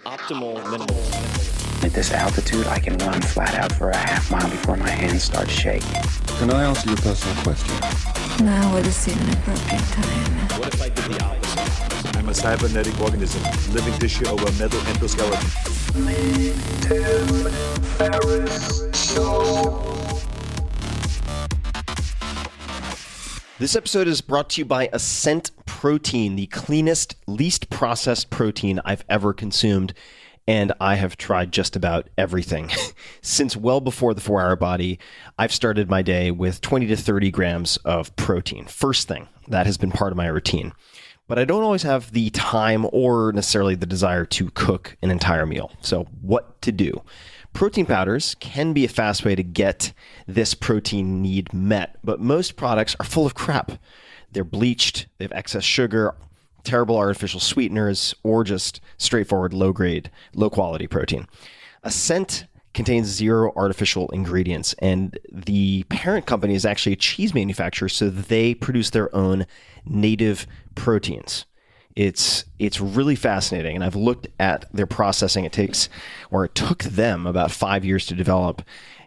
Optimal minimal. At this altitude, I can run flat out for a half mile before my hands start shaking. Can I answer your personal question? Now would seem an appropriate time. What if I did the opposite? I'm a cybernetic organism, living tissue over metal endoskeleton. Tim Ferriss Show. This episode is brought to you by Ascent Protein, the cleanest, least processed protein I've ever consumed. And I have tried just about everything. Since well before the 4 Hour Body, I've started my day with 20 to 30 grams of protein. First thing, that has been part of my routine. But I don't always have the time or necessarily the desire to cook an entire meal. So what to do? Protein powders can be a fast way to get this protein need met, but most products are full of crap. They're bleached, they have excess sugar, terrible artificial sweeteners, or just straightforward low-grade, low-quality protein. Ascent contains 0 artificial ingredients, and the parent company is actually a cheese manufacturer, so they produce their own native proteins. It's really fascinating, and I've looked at their processing. It took them about 5 years to develop.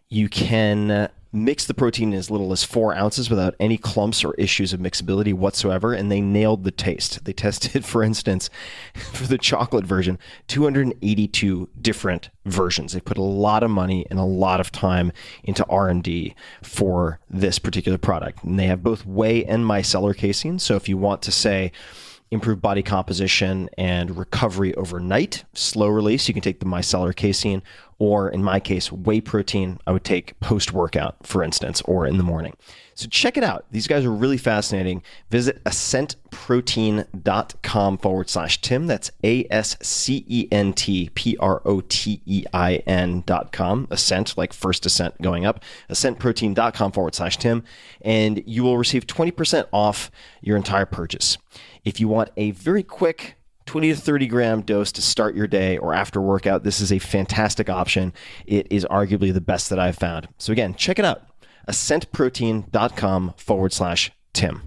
You can mix the protein in as little as 4 ounces without any clumps or issues of mixability whatsoever, and they nailed the taste. They tested, for instance, for the chocolate version, 282 different versions. They put a lot of money and a lot of time into R&D for this particular product. And they have both whey and micellar casein, so if you want to say improve body composition and recovery overnight, slow release, you can take the micellar casein, or in my case, whey protein, I would take post-workout, for instance, or in the morning. So check it out. These guys are really fascinating. Visit ascentprotein.com/Tim. That's ASCENTPROTEIN.com. Ascent, like first ascent going up. Ascentprotein.com/Tim. And you will receive 20% off your entire purchase. If you want a very quick 20 to 30 gram dose to start your day or after workout, this is a fantastic option. It is arguably the best that I've found. So again, check it out. AscentProtein.com/Tim.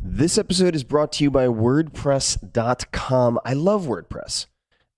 This episode is brought to you by WordPress.com. I love WordPress.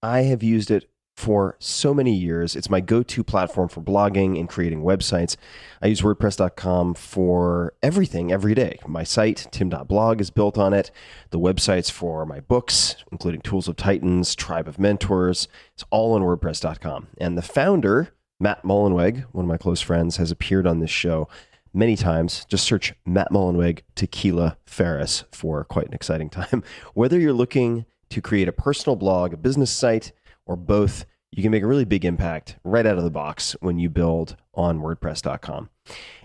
I have used it for so many years. It's my go-to platform for blogging and creating websites. I use WordPress.com for everything every day. My site, tim.blog, is built on it. The websites for my books, including Tools of Titans, Tribe of Mentors, it's all on WordPress.com. And the founder, Matt Mullenweg, one of my close friends, has appeared on this show many times. Just search Matt Mullenweg Tequila Ferriss for quite an exciting time. Whether you're looking to create a personal blog, a business site, or both, you can make a really big impact right out of the box when you build on WordPress.com.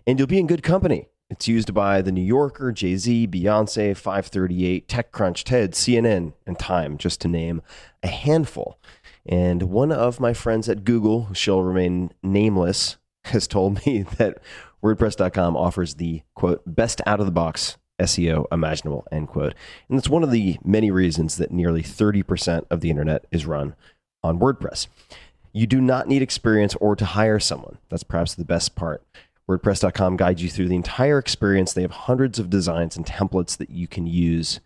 And you'll be in good company. It's used by The New Yorker, Jay-Z, Beyonce, 538, TechCrunch, TED, CNN, and Time, just to name a handful. And one of my friends at Google, who shall remain nameless, has told me that WordPress.com offers the, quote, best out-of-the-box SEO imaginable, end quote. And that's one of the many reasons that nearly 30% of the internet is run on WordPress. You do not need experience or to hire someone. That's perhaps the best part. WordPress.com guides you through the entire experience. They have hundreds of designs and templates that you can use.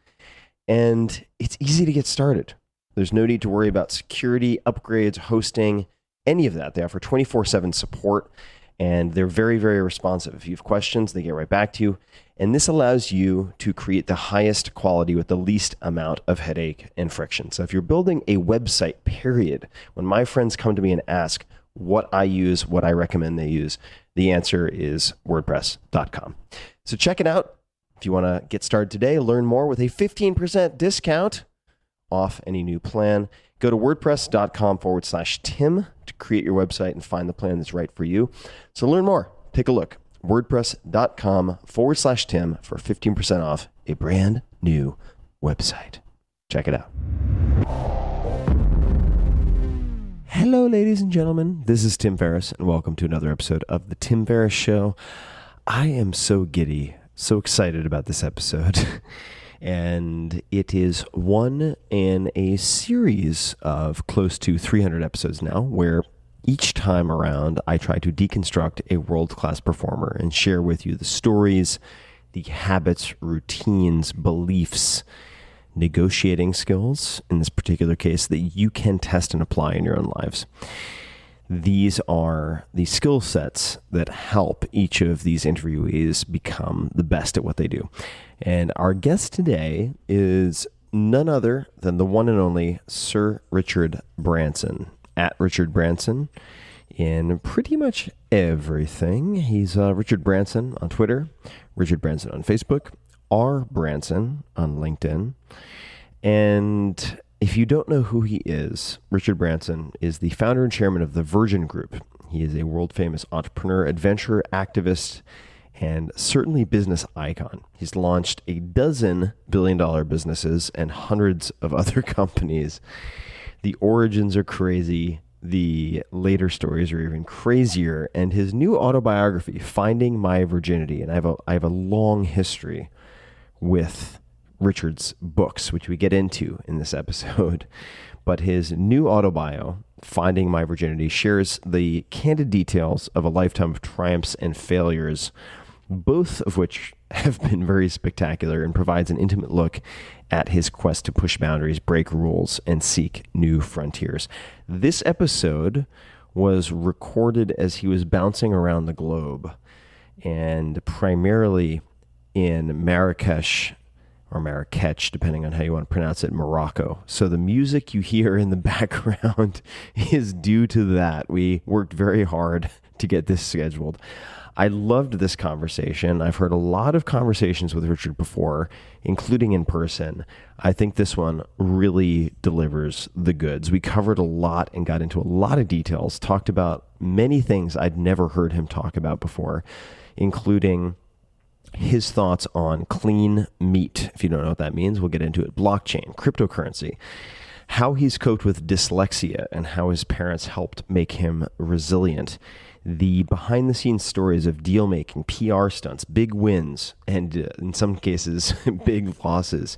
And it's easy to get started. There's no need to worry about security, upgrades, hosting, any of that. They offer 24/7 support, and they're very, very responsive. If you have questions, they get right back to you. And this allows you to create the highest quality with the least amount of headache and friction. So if you're building a website, period, when my friends come to me and ask what I use, what I recommend they use, the answer is WordPress.com. So check it out. If you want to get started today, learn more with a 15% discount off any new plan. Go to WordPress.com/Tim to create your website and find the plan that's right for you. So learn more. Take a look. WordPress.com/Tim for 15% off a brand new website. Check it out. Hello, ladies and gentlemen. This is Tim Ferriss, and welcome to another episode of The Tim Ferriss Show. I am so giddy, so excited about this episode. And it is one in a series of close to 300 episodes now, where each time around I try to deconstruct a world-class performer and share with you the stories, the habits, routines, beliefs, negotiating skills, in this particular case, that you can test and apply in your own lives. These are the skill sets that help each of these interviewees become the best at what they do. And our guest today is none other than the one and only Sir Richard Branson, at Richard Branson, in pretty much everything. He's Richard Branson on Twitter, Richard Branson on Facebook, R. Branson on LinkedIn. And if you don't know who he is, Richard Branson is the founder and chairman of the Virgin Group. He is a world-famous entrepreneur, adventurer, activist, and certainly business icon. He's launched a dozen billion-dollar businesses and hundreds of other companies. The origins are crazy. The later stories are even crazier. And his new autobiography, Finding My Virginity, and I have a long history with Richard's books, which we get into in this episode. But his new autobio, Finding My Virginity, shares the candid details of a lifetime of triumphs and failures, both of which have been very spectacular, and provides an intimate look at his quest to push boundaries, break rules, and seek new frontiers. This episode was recorded as he was bouncing around the globe, and primarily in Marrakech, or Marrakech, depending on how you want to pronounce it, Morocco. So the music you hear in the background is due to that. We worked very hard to get this scheduled. I loved this conversation. I've heard a lot of conversations with Richard before, including in person. I think this one really delivers the goods. We covered a lot and got into a lot of details, talked about many things I'd never heard him talk about before, including his thoughts on clean meat. If you don't know what that means, we'll get into it. Blockchain, cryptocurrency, how he's coped with dyslexia and how his parents helped make him resilient, the behind-the-scenes stories of deal-making, PR stunts, big wins, and in some cases, big losses,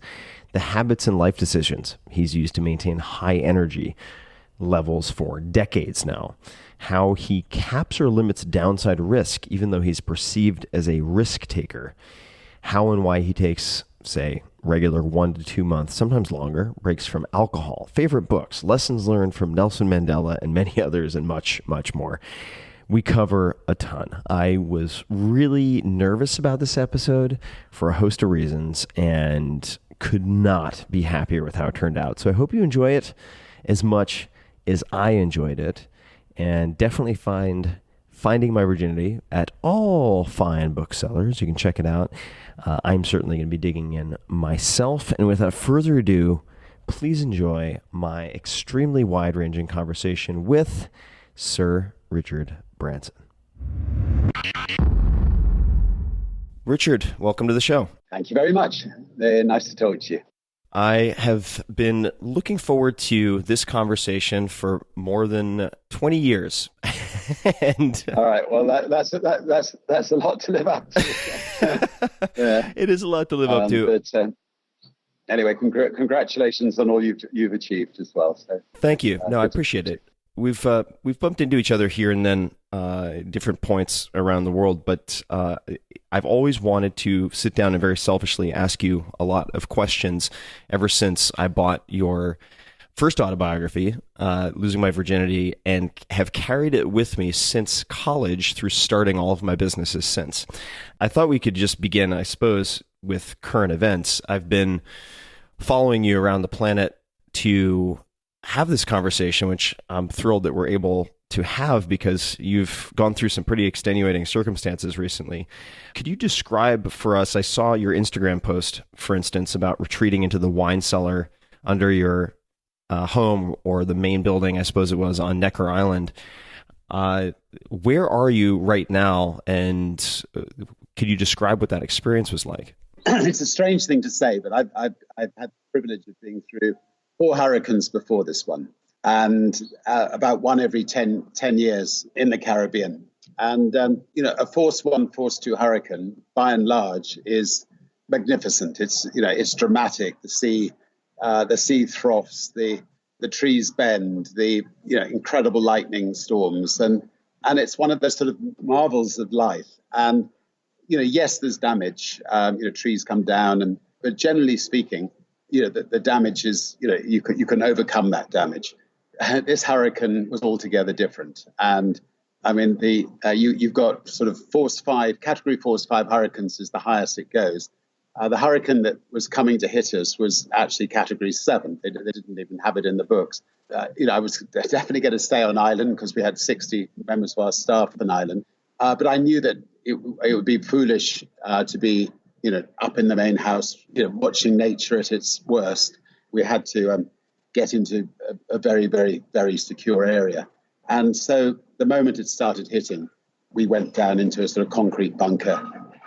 the habits and life decisions he's used to maintain high energy levels for decades now, how he caps or limits downside risk, even though he's perceived as a risk taker, how and why he takes, say, regular 1 to 2 months, sometimes longer, breaks from alcohol, favorite books, lessons learned from Nelson Mandela, and many others, and much, much more. We cover a ton. I was really nervous about this episode for a host of reasons and could not be happier with how it turned out. So I hope you enjoy it as much as I enjoyed it. And definitely find Finding My Virginity at all fine booksellers. You can check it out. I'm certainly going to be digging in myself. And without further ado, please enjoy my extremely wide-ranging conversation with Sir Richard Branson. Richard, welcome to the show. Thank you very much. Nice to talk to you. I have been looking forward to this conversation for more than 20 years. And all right, well, that's a lot to live up to. Yeah. It is a lot to live up to. But anyway, congratulations on all you've achieved as well. So thank you. No, I appreciate it. We've bumped into each other here and then, different points around the world, but I've always wanted to sit down and very selfishly ask you a lot of questions ever since I bought your first autobiography, Losing My Virginity, and have carried it with me since college through starting all of my businesses since. I thought we could just begin, I suppose, with current events. I've been following you around the planet to have this conversation, which I'm thrilled that we're able to have because you've gone through some pretty extenuating circumstances recently. Could you describe for us, I saw your Instagram post, for instance, about retreating into the wine cellar under your home, or the main building, I suppose it was, on Necker Island. Where are you right now, and could you describe what that experience was like? It's a strange thing to say, but I've had the privilege of being through 4 hurricanes before this one, and about one every 10 years in the Caribbean. And, a Force 1, Force 2 hurricane, by and large, is magnificent. It's dramatic. The sea troughs, the trees bend, the incredible lightning storms, and it's one of those sort of marvels of life. And yes, there's damage. Trees come down, but generally speaking, the damage is, you can overcome that damage. This hurricane was altogether different. And I mean, you've got sort of category force 5 hurricanes is the highest it goes. The hurricane that was coming to hit us was actually category 7. They didn't even have it in the books. I was definitely going to stay on island because we had 60 members of our staff on island. But I knew that it would be foolish to be, up in the main house, watching nature at its worst. We had to get into a very, very, very secure area. And so the moment it started hitting, we went down into a sort of concrete bunker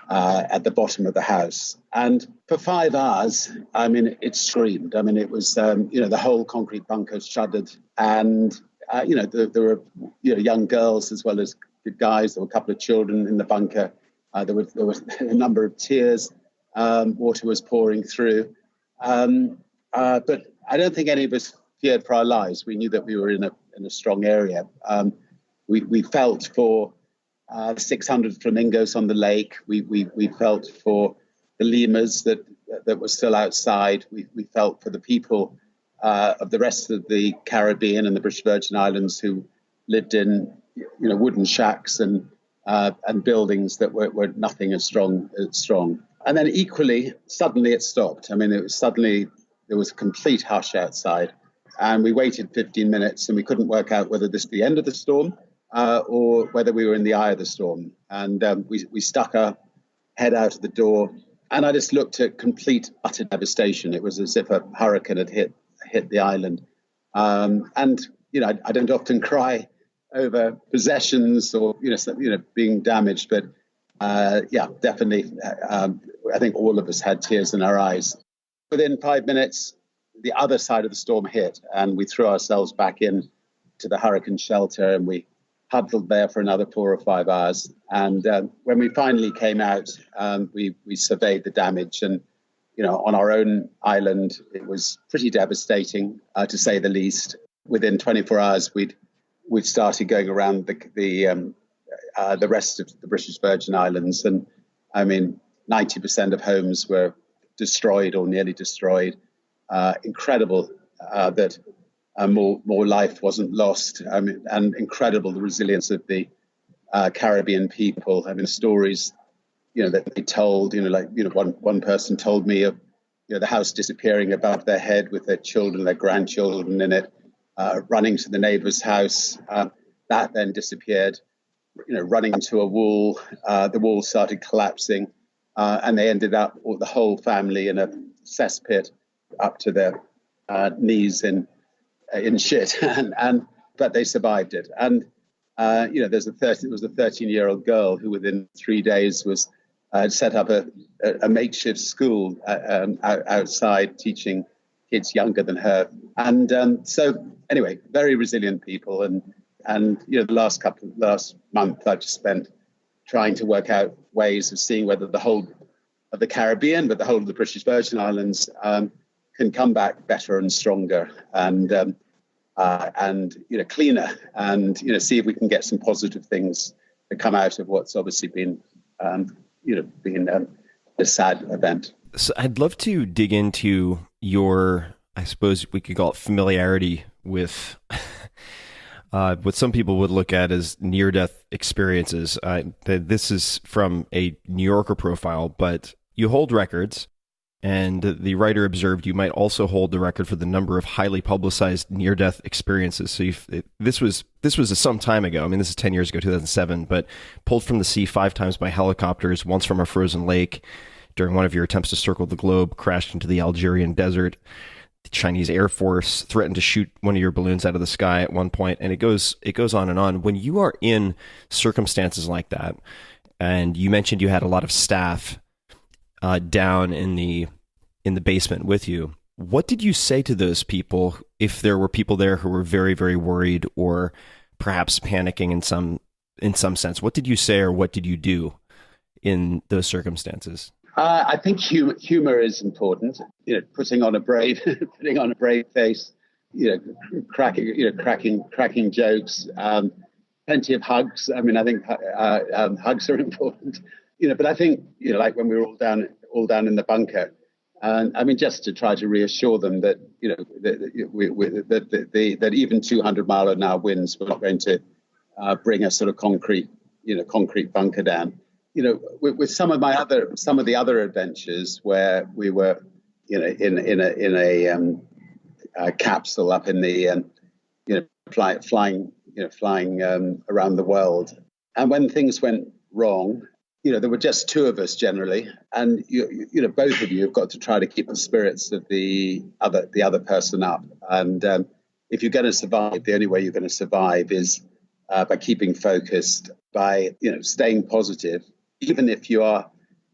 at the bottom of the house. And for 5 hours, I mean, it screamed. I mean, it was, the whole concrete bunker shuddered. And, there were, young girls as well as good guys. There were a couple of children in the bunker. There was a number of tears. Water was pouring through. But I don't think any of us feared for our lives. We knew that we were in a strong area. We felt for 600 flamingos on the lake. We felt for the lemurs that were still outside. We felt for the people of the rest of the Caribbean and the British Virgin Islands who lived in wooden shacks and buildings that were nothing as strong. And then equally, suddenly it stopped. I mean, there was a complete hush outside. And we waited 15 minutes and we couldn't work out whether this was the end of the storm or whether we were in the eye of the storm. And we stuck our head out of the door. And I just looked at complete, utter devastation. It was as if a hurricane had hit the island. And, I don't often cry over possessions or, being damaged. But, definitely, I think all of us had tears in our eyes. Within 5 minutes, the other side of the storm hit, and we threw ourselves back in to the hurricane shelter, and we huddled there for another 4 or 5 hours. And when we finally came out, we surveyed the damage, and on our own island, it was pretty devastating, to say the least. Within 24 hours, we'd started going around the rest of the British Virgin Islands, and I mean, 90% of homes were destroyed or nearly destroyed. Incredible that more life wasn't lost. I mean, and incredible the resilience of the Caribbean people. I mean, stories, that they told. One person told me of the house disappearing above their head with their children, their grandchildren in it, running to the neighbour's house. That then disappeared. Running into a wall. The wall started collapsing, and they ended up, the whole family, in a cesspit up to their knees in shit, but they survived it. And there was a 13-year-old girl who within 3 days was set up a makeshift school outside, teaching kids younger than her. And so anyway, very resilient people. And the last month I've just spent trying to work out ways of seeing whether the whole of the Caribbean, but the whole of the British Virgin Islands can come back better and stronger and cleaner, and see if we can get some positive things that come out of what's obviously been a sad event. So I'd love to dig into your, I suppose we could call it, familiarity with what some people would look at as near-death experiences. This is from a New Yorker profile, but you hold records, and the writer observed you might also hold the record for the number of highly publicized near-death experiences. So this was some time ago. I mean, this is 10 years ago, 2007, but pulled from the sea 5 times by helicopters, once from a frozen lake during one of your attempts to circle the globe, crashed into the Algerian desert. The Chinese Air Force threatened to shoot one of your balloons out of the sky at one point, and it goes on and on. When you are in circumstances like that, and you mentioned you had a lot of staff down in the basement with you, what did you say to those people, if there were people there who were very, very worried or perhaps panicking in some sense? What did you say, or what did you do in those circumstances? I think humor is important. Putting on a brave face. Cracking jokes. Plenty of hugs. I mean, I think hugs are important. But I think like when we were all down in the bunker, And I mean, just to try to reassure them that, that even 200-mile-an-hour winds were not going to bring a sort of concrete bunker down. With some of the other adventures where we were, in a capsule up in the, flying around the world, and when things went wrong, there were just two of us generally, and both of you have got to try to keep the spirits of the other person up. And if you're going to survive, the only way you're going to survive is by keeping focused, by staying positive, even if you are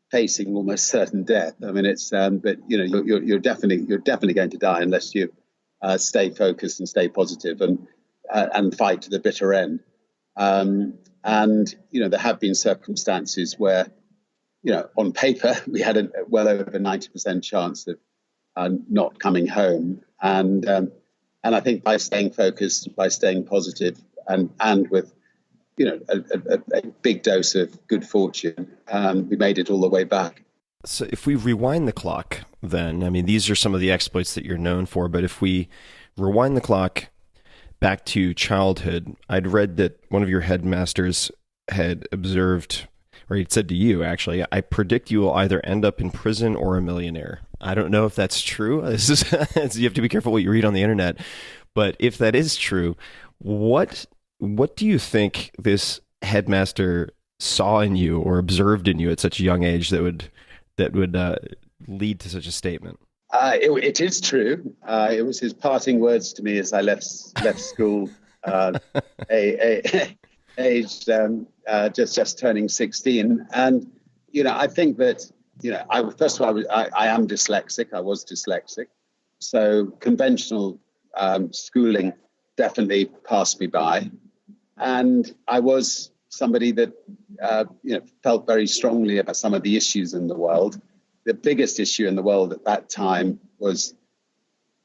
facing almost certain death. I mean, it's but you're definitely going to die unless you stay focused and stay positive and fight to the bitter end. And there have been circumstances where, on paper we had a well over 90% chance of not coming home, and I think by staying focused, by staying positive, and with a big dose of good fortune, we made it all the way back. So if we rewind the clock, then, I mean, these are some of the exploits that you're known for, but if we rewind the clock back to childhood, I'd read that one of your headmasters had observed, or he'd said to you, actually, I predict you will either end up in prison or a millionaire. I don't know if that's true. This is you have to be careful what you read on the internet. But if that is true, what do you think this headmaster saw in you or observed in you at such a young age that would lead to such a statement? It is true. It was his parting words to me as I left school, aged just turning 16. And I think that first of all, I am dyslexic. I was dyslexic, so conventional schooling definitely passed me by. And I was somebody that felt very strongly about some of the issues in the world. The biggest issue in the world at that time was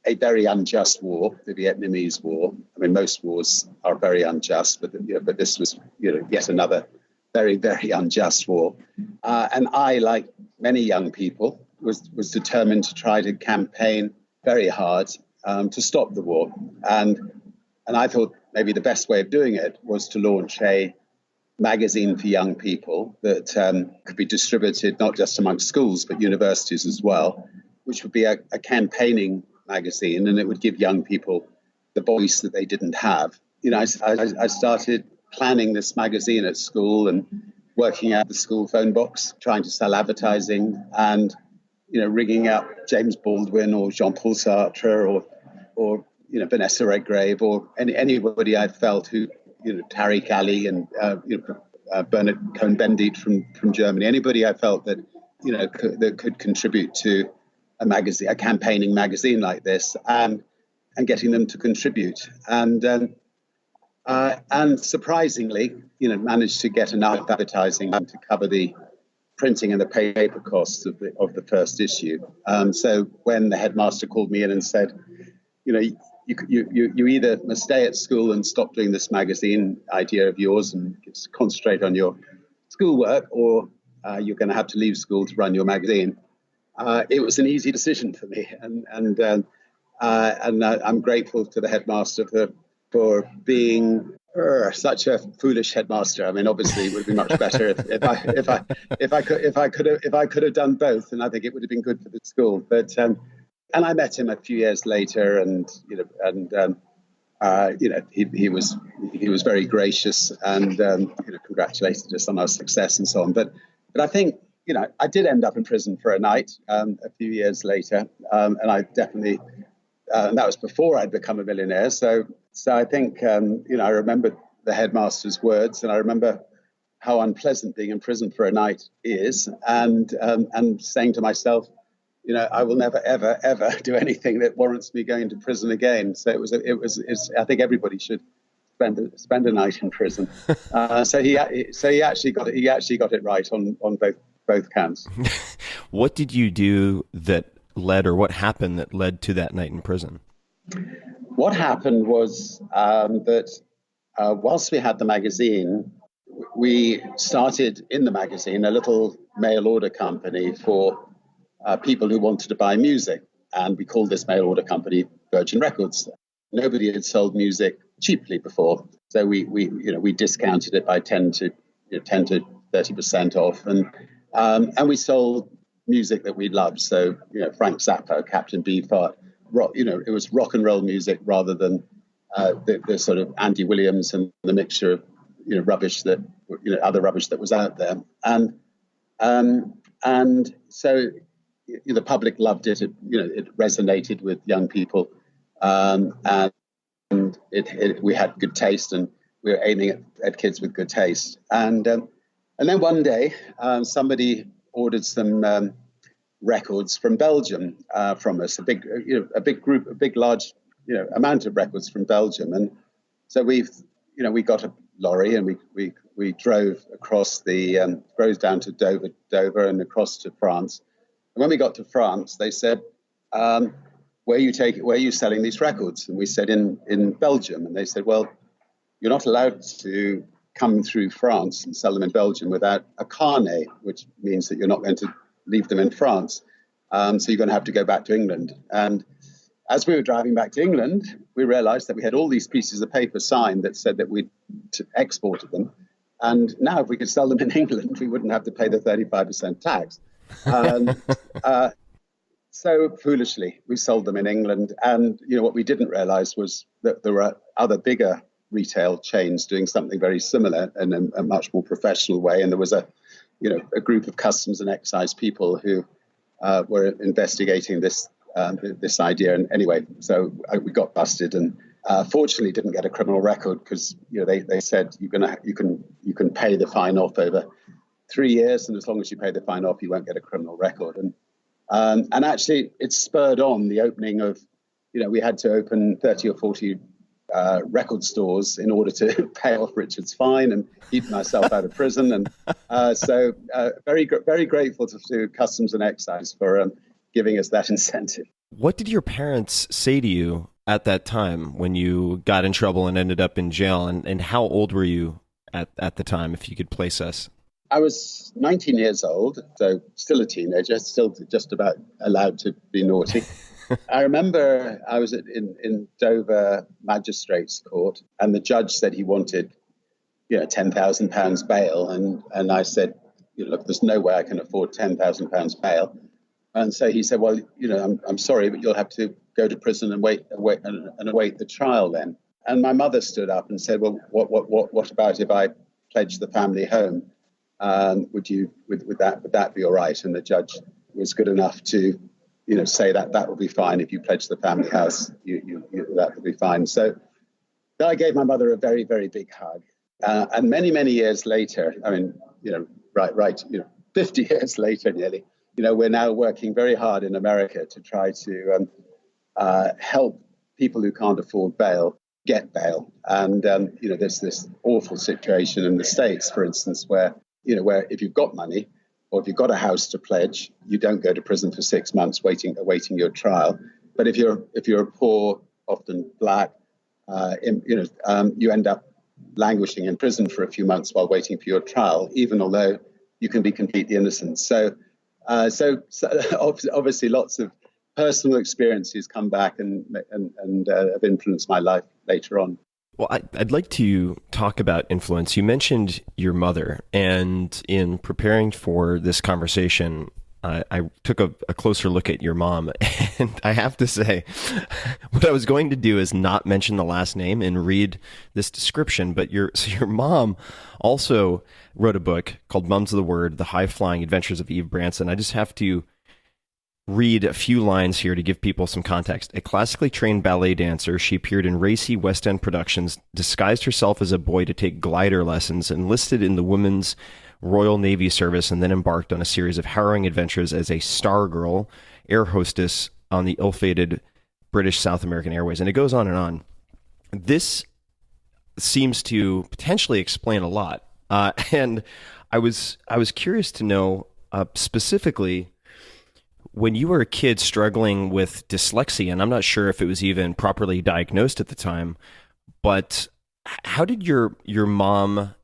a very unjust war, the Vietnamese War. I mean, most wars are very unjust, but this was yet another very, very unjust war. And I, like many young people, was determined to try to campaign very hard to stop the war. And I thought maybe the best way of doing it was to launch a magazine for young people that could be distributed not just amongst schools but universities as well, which would be a campaigning magazine, and it would give young people the voice that they didn't have. I started planning this magazine at school and working out the school phone box, trying to sell advertising, and ringing up James Baldwin or Jean-Paul Sartre or Vanessa Redgrave or anybody I felt who, Tariq Ali and Bernard Cohn-Bendit from Germany, anybody I felt that that could contribute to a magazine, a campaigning magazine like this, and getting them to contribute, and surprisingly, managed to get enough advertising to cover the printing and the paper costs of the first issue. So when the headmaster called me in and said, you either must stay at school and stop doing this magazine idea of yours and just concentrate on your schoolwork, or you're going to have to leave school to run your magazine. It was an easy decision for me, and I'm grateful to the headmaster for being such a foolish headmaster. I mean, obviously, it would be much better if I could have done both, and I think it would have been good for the school. But and I met him a few years later, and he was very gracious and congratulated us on our success and so on. But I think I did end up in prison for a night a few years later, and I definitely and that was before I'd become a millionaire. So I think I remember the headmaster's words, and I remember how unpleasant being in prison for a night is, and saying to myself, I will never, ever, ever do anything that warrants me going to prison again. So I think everybody should spend a night in prison. So he actually got it right on both counts. What did you do that led, or what happened that led to that night in prison? What happened was that whilst we had the magazine, we started in the magazine a little mail order company for people who wanted to buy music. And we called this mail order company Virgin Records. Nobody had sold music cheaply before. So we discounted it by 10 to 30% off. And we sold music that we loved. So, Frank Zappa, Captain Beefheart, rock, it was rock and roll music rather than the sort of Andy Williams and the mixture of, rubbish that, other rubbish that was out there. And so the public loved it. It resonated with young people. And we had good taste, and we were aiming at kids with good taste. And then one day, somebody ordered some records from Belgium from us, a big large amount of records from Belgium. And so we got a lorry, and we drove across drove down to Dover and across to France. And when we got to France, they said, where are you selling these records? And we said, in Belgium. And they said, well, you're not allowed to come through France and sell them in Belgium without a carnet, which means that you're not going to leave them in France. So you're going to have to go back to England. And as we were driving back to England, we realized that we had all these pieces of paper signed that said that we'd exported them. And now if we could sell them in England, we wouldn't have to pay the 35% tax. So foolishly, we sold them in England. And, what we didn't realize was that there were other bigger retail chains doing something very similar in a much more professional way. And there was a group of customs and excise people who were investigating this idea. And anyway, so we got busted, and fortunately didn't get a criminal record because they said you can pay the fine off over 3 years, and as long as you pay the fine off, you won't get a criminal record. And actually, it spurred on the opening of, we had to open 30 or 40 record stores in order to pay off Richard's fine and keep myself out of prison. And so very grateful to Customs and Excise for giving us that incentive. What did your parents say to you at that time when you got in trouble and ended up in jail? And how old were you at the time, if you could place us? I was 19 years old, so still a teenager, still just about allowed to be naughty. I remember I was in Dover Magistrates Court, and the judge said he wanted, £10,000 bail, and I said, look, there's no way I can afford £10,000 bail. And so he said, well, I'm sorry, but you'll have to go to prison and await the trial then. And my mother stood up and said, well, what about if I pledge the family home? Would that be all right? And the judge was good enough to, say that will be fine. If you pledge the family house, that will be fine. So I gave my mother a very, very big hug. And many, many years later, 50 years later nearly, we're now working very hard in America to try to help people who can't afford bail get bail. And, there's this awful situation in the States, for instance, where if you've got money or if you've got a house to pledge, you don't go to prison for 6 months awaiting your trial. But if you're poor, often black, you end up languishing in prison for a few months while waiting for your trial, even although you can be completely innocent. So obviously lots of personal experiences come back and have influenced my life later on. Well, I'd like to talk about influence. You mentioned your mother, and in preparing for this conversation, I took a closer look at your mom, and I have to say, what I was going to do is not mention the last name and read this description, but your mom also wrote a book called Mums of the Word, The High-Flying Adventures of Eve Branson. I just have to read a few lines here to give people some context. A classically trained ballet dancer, she appeared in racy West End productions, disguised herself as a boy to take glider lessons, enlisted in the Women's Royal Navy Service, and then embarked on a series of harrowing adventures as a star girl, air hostess on the ill-fated British South American Airways. And it goes on and on. This seems to potentially explain a lot. And I was curious to know specifically, when you were a kid struggling with dyslexia, and I'm not sure if it was even properly diagnosed at the time, but how did your mom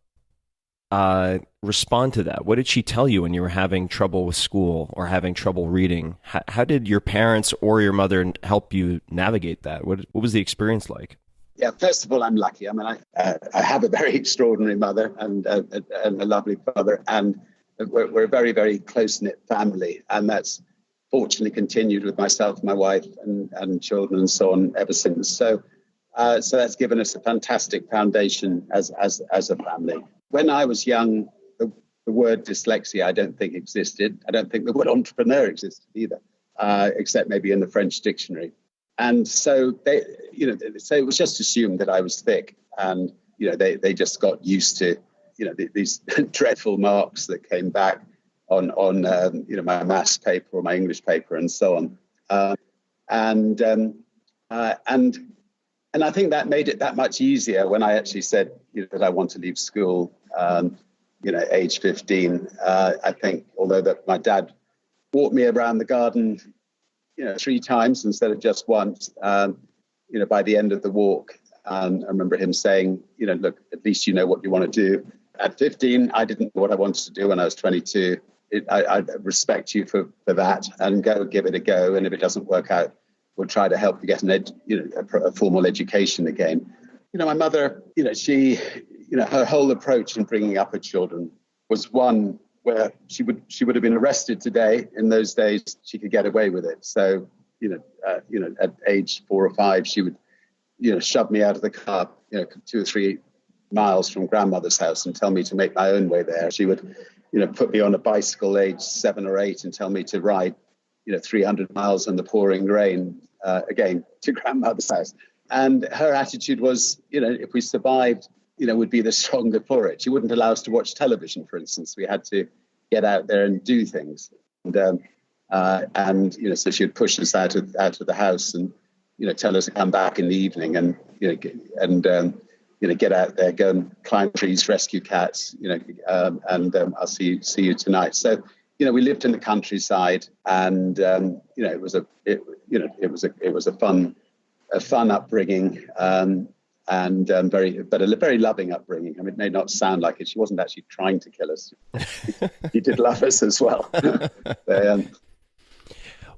respond to that? What did she tell you when you were having trouble with school or having trouble reading? How did your parents or your mother help you navigate that? What was the experience like? Yeah, first of all, I'm lucky. I mean, I have a very extraordinary mother and a lovely father, and we're a very, very close-knit family, and that's fortunately continued with myself, my wife, and children, and so on ever since. So that's given us a fantastic foundation as a family. When I was young, the word dyslexia I don't think existed. I don't think the word entrepreneur existed either, except maybe in the French dictionary. And so so it was just assumed that I was thick, and they just got used to these dreadful marks that came back on my maths paper or my English paper and so on, and I think that made it that much easier when I actually said that I want to leave school, age 15. I think although that my dad walked me around the garden 3 times instead of just once, by the end of the walk, I remember him saying, look, at least you know what you want to do. At 15, I didn't know what I wanted to do when I was 22. I respect you for that, and go give it a go. And if it doesn't work out, we'll try to help you get a formal education again. My mother, she, her whole approach in bringing up her children was one where she would have been arrested today. In those days, she could get away with it. So, at age 4 or 5, she would, shove me out of the car, 2 or 3 miles from grandmother's house and tell me to make my own way there. She would, put me on a bicycle age 7 or 8 and tell me to ride, 300 miles in the pouring rain, again, to grandmother's house. And her attitude was, if we survived, would be the stronger for it. She wouldn't allow us to watch television, for instance. We had to get out there and do things. And so she would push us out of the house and, tell us to come back in the evening and, get out there, go and climb trees, rescue cats, and I'll see you tonight. So, we lived in the countryside, and it was a fun upbringing, and a very loving upbringing. I mean, it may not sound like it. She wasn't actually trying to kill us. She did love us as well.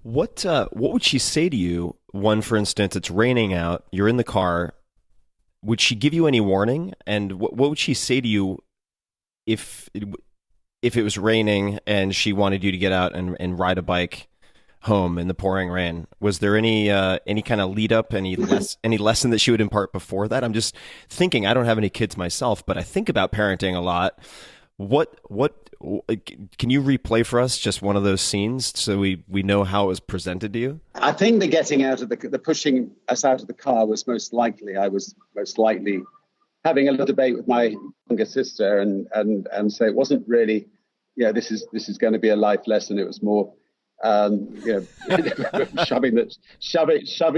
What would she say to you? One, for instance, it's raining out. You're in the car. Would she give you any warning? And what would she say to you if it was raining and she wanted you to get out and ride a bike home in the pouring rain? Was there any kind of lead up, any lesson that she would impart before that? I'm just thinking, I don't have any kids myself, but I think about parenting a lot. What can you replay for us just one of those scenes so we know how it was presented to you? I think the getting out of the pushing us out of the car was most likely. I was most likely having a little debate with my younger sister, and so it wasn't really, this is going to be a life lesson. It was more, shoving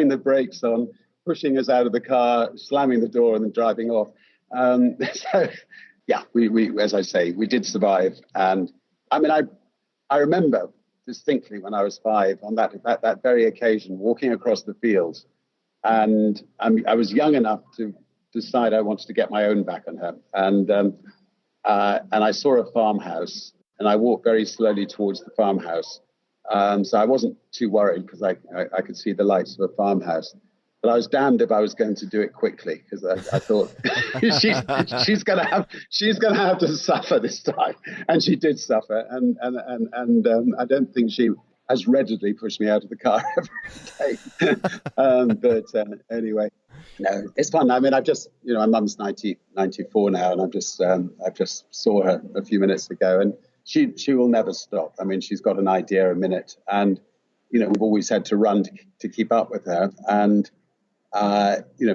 the brakes on, pushing us out of the car, slamming the door, and then driving off. So yeah, we as I say, we did survive. And I mean, I remember distinctly when I was 5 on that very occasion, walking across the fields, and I was young enough to decide I wanted to get my own back on her. And I saw a farmhouse, and I walked very slowly towards the farmhouse. So I wasn't too worried because I could see the lights of a farmhouse. But I was damned if I was going to do it quickly, because I thought she's going to have to suffer this time, and she did suffer. And I don't think she has readily pushed me out of the car every day. But anyway, no, it's fun. I mean, I've just, my mum's 94 now, and I've just saw her a few minutes ago, and she will never stop. I mean, she's got an idea a minute, and we've always had to run to keep up with her, and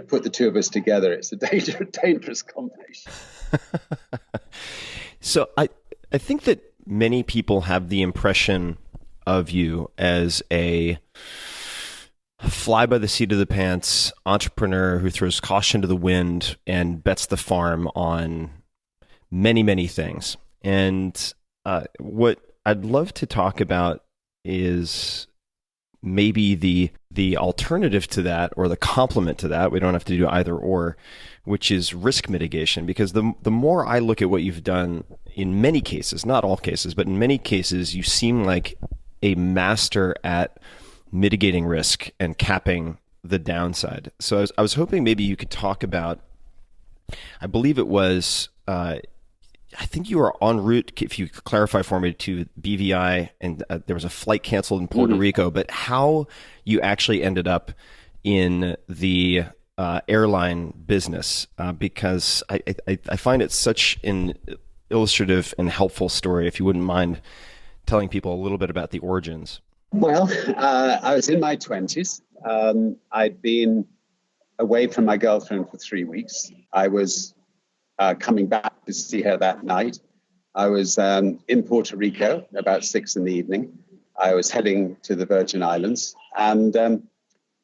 put the two of us together, it's a dangerous combination. So I think that many people have the impression of you as a fly by the seat of the pants entrepreneur who throws caution to the wind and bets the farm on many, many things. And what I'd love to talk about is maybe the the alternative to that, or the complement to that, we don't have to do either or, which is risk mitigation. Because the more I look at what you've done, in many cases, not all cases, but in many cases, you seem like a master at mitigating risk and capping the downside. So I was hoping maybe you could talk about, I believe it was, I think you were en route, if you could clarify for me, to BVI, and there was a flight canceled in Puerto Rico, but how you actually ended up in the airline business, because I find it such an illustrative and helpful story, if you wouldn't mind telling people a little bit about the origins. Well, I was in my 20s. I'd been away from my girlfriend for 3 weeks. I was coming back to see her that night. I was in Puerto Rico about 6 p.m. I was heading to the Virgin Islands, and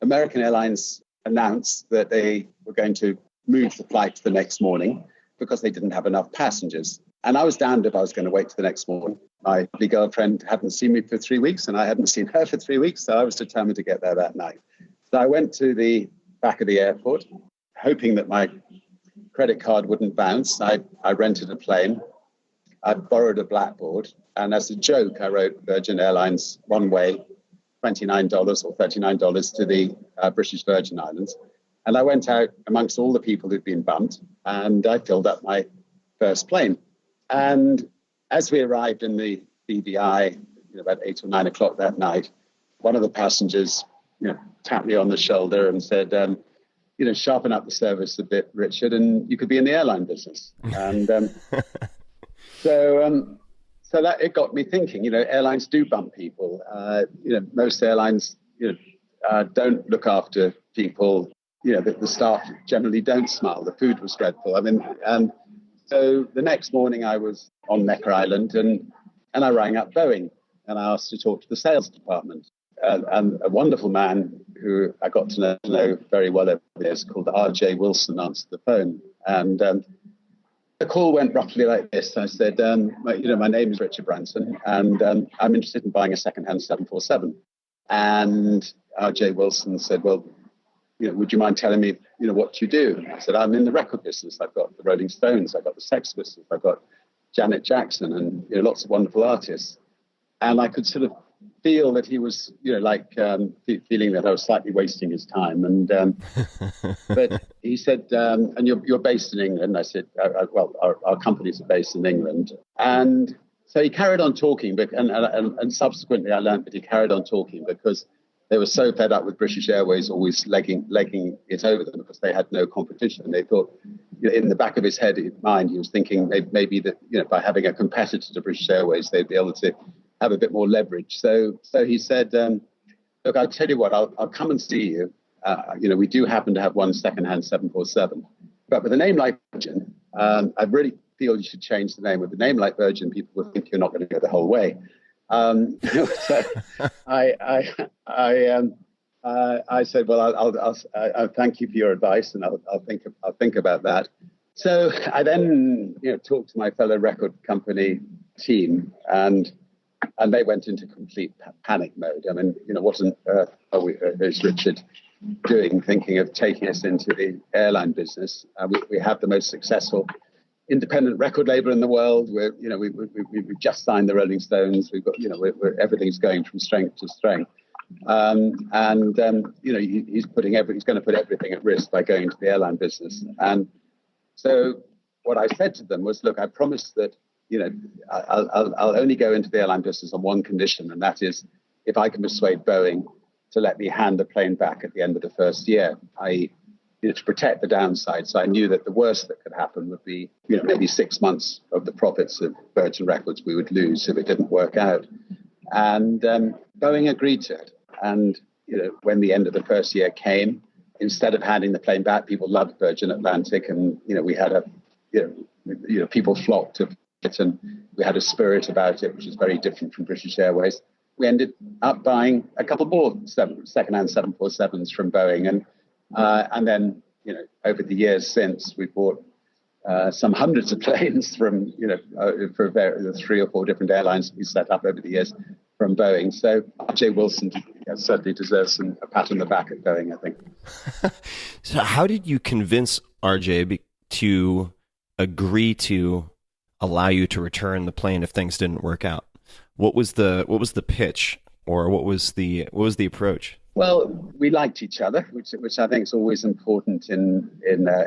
American Airlines announced that they were going to move the flight to the next morning because they didn't have enough passengers. And I was damned if I was going to wait till the next morning. My lovely girlfriend hadn't seen me for 3 weeks, and I hadn't seen her for 3 weeks, so I was determined to get there that night. So I went to the back of the airport, hoping that my credit card wouldn't bounce. I rented a plane. I borrowed a blackboard, and as a joke, I wrote Virgin Airlines one way, $29 or $39 to the British Virgin Islands. And I went out amongst all the people who'd been bumped, and I filled up my first plane. And as we arrived in the BVI, about 8 or 9 o'clock that night, one of the passengers, tapped me on the shoulder and said, sharpen up the service a bit, Richard, and you could be in the airline business. And so that it got me thinking. Airlines do bump people. Most airlines, don't look after people. The staff generally don't smile. The food was dreadful. And so the next morning I was on Necker Island, and I rang up Boeing, and I asked to talk to the sales department. And a wonderful man who I got to know very well over the years, called R.J. Wilson, answered the phone. And the call went roughly like this. I said, my name is Richard Branson, and I'm interested in buying a second-hand 747. And R.J. Wilson said, well, would you mind telling me, what you do? And I said, I'm in the record business. I've got the Rolling Stones, I've got the Sex Pistols, I've got Janet Jackson, and lots of wonderful artists. And I could sort of feel that he was, feeling that I was slightly wasting his time. And but he said, and you're based in England. I said, well, our companies are based in England. And so he carried on talking, and subsequently I learned that he carried on talking because they were so fed up with British Airways always legging it over them because they had no competition. And they thought, in the back of his mind, he was thinking maybe that, by having a competitor to British Airways, they'd be able to have a bit more leverage. So he said, look, I'll tell you what, I'll come and see you. We do happen to have one second-hand 747. But with a name like Virgin, I really feel you should change the name. With a name like Virgin, people will think you're not going to go the whole way. So I said, well, I'll thank you for your advice, and I'll think about that. So I then talked to my fellow record company team, and they went into complete panic mode. What on earth is Richard doing, thinking of taking us into the airline business? We have the most successful independent record label in the world. We've just signed the Rolling Stones. We've got, everything's going from strength to strength. He's going to put everything at risk by going to the airline business. And so what I said to them was, look, I promise that, I'll only go into the airline business on one condition, and that is if I can persuade Boeing to let me hand the plane back at the end of the first year, i.e., to protect the downside. So I knew that the worst that could happen would be, maybe 6 months of the profits of Virgin Records we would lose if it didn't work out. And Boeing agreed to it. And, when the end of the first year came, instead of handing the plane back, people loved Virgin Atlantic. And, we had people flocked to it, and we had a spirit about it, which is very different from British Airways. We ended up buying a couple more second-hand 747s from Boeing. And then, over the years since, we bought some hundreds of planes from, for the 3 or 4 different airlines we set up over the years from Boeing. So R.J. Wilson certainly deserves a pat on the back at going, I think. So how did you convince RJ to agree to allow you to return the plane if things didn't work out? What was the pitch, or what was the approach? Well, we liked each other, which I think is always important in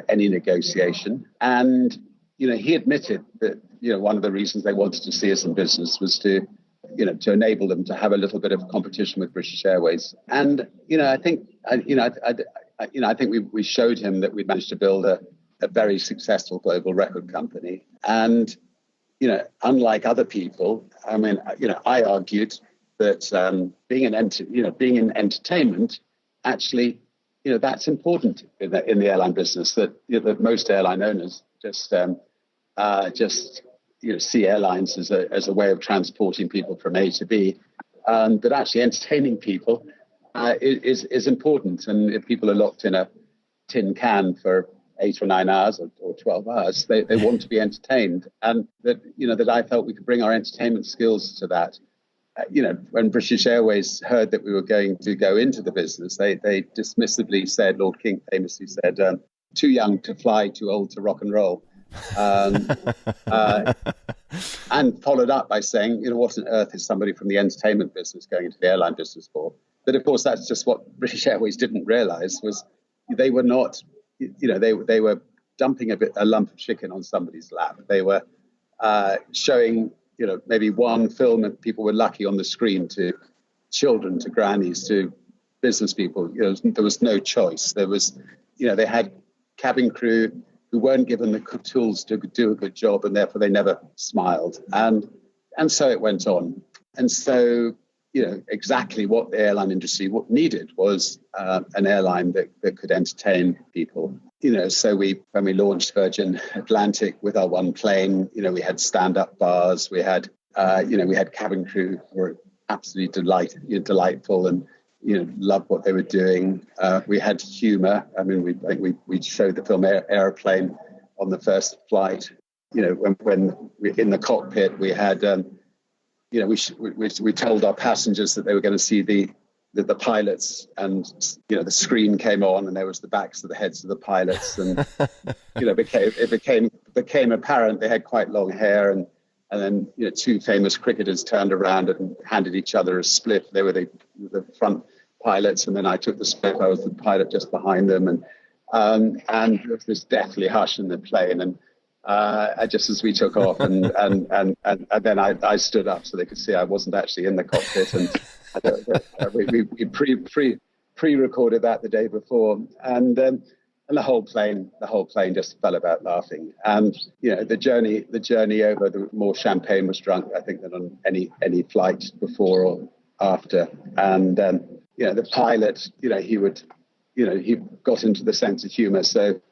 any negotiation. And he admitted that one of the reasons they wanted to see us in business was to enable them to have a little bit of competition with British Airways. And I think we showed him that we'd managed to build a very successful global record company. And unlike other people, I argued that being in entertainment, actually, that's important in the airline business. That most airline owners just see airlines as a way of transporting people from A to B, but actually entertaining people is important. And if people are locked in a tin can for 8 or 9 hours or 12 hours, they want to be entertained, and that I felt we could bring our entertainment skills to that. When British Airways heard that we were going to go into the business, they dismissively said, Lord King famously said, "Too young to fly, too old to rock and roll." And followed up by saying, what on earth is somebody from the entertainment business going into the airline business for? But of course, that's just what British Airways didn't realize, was they were not, they were dumping a lump of chicken on somebody's lap. They were showing, maybe one film, and people were lucky on the screen, to children, to grannies, to business people. There was no choice. There was, they had cabin crew who weren't given the tools to do a good job, and therefore they never smiled. And so it went on. And so, exactly what the airline industry needed was an airline that could entertain people. So when we launched Virgin Atlantic with our one plane, we had stand-up bars, we had cabin crew who were absolutely delightful and loved what they were doing. We had humor. We showed the film Airplane on the first flight. When we in the cockpit, we had we told our passengers that they were going to see the pilots, and the screen came on, and there was the backs of the heads of the pilots, and it became apparent they had quite long hair, and then two famous cricketers turned around and handed each other a split. They were the front pilots, and then I took the split. I was the pilot just behind them, and there was this deathly hush in the plane, and just as we took off, and then I stood up so they could see I wasn't actually in the cockpit, and we pre-recorded that the day before, and the whole plane just fell about laughing. And the journey over, more champagne was drunk, I think, than on any flight before or after. And the pilot, he got into the sense of humor, so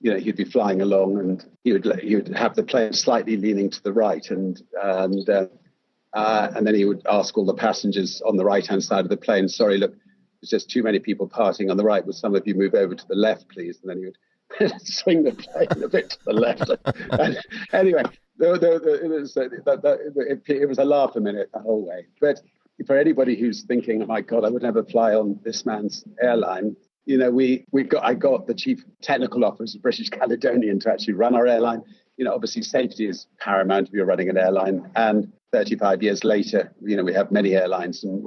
he'd be flying along, and he would have the plane slightly leaning to the right, and then he would ask all the passengers on the right-hand side of the plane, "Sorry, look, there's just too many people parting on the right. Would some of you move over to the left, please?" And then he would swing the plane a bit to the left. And anyway, it was a laugh a minute the whole way. But for anybody who's thinking, "Oh my God, I would never fly on this man's airline," I got the chief technical officer of British Caledonian to actually run our airline. Obviously safety is paramount if you're running an airline. And 35 years later, we have many airlines, and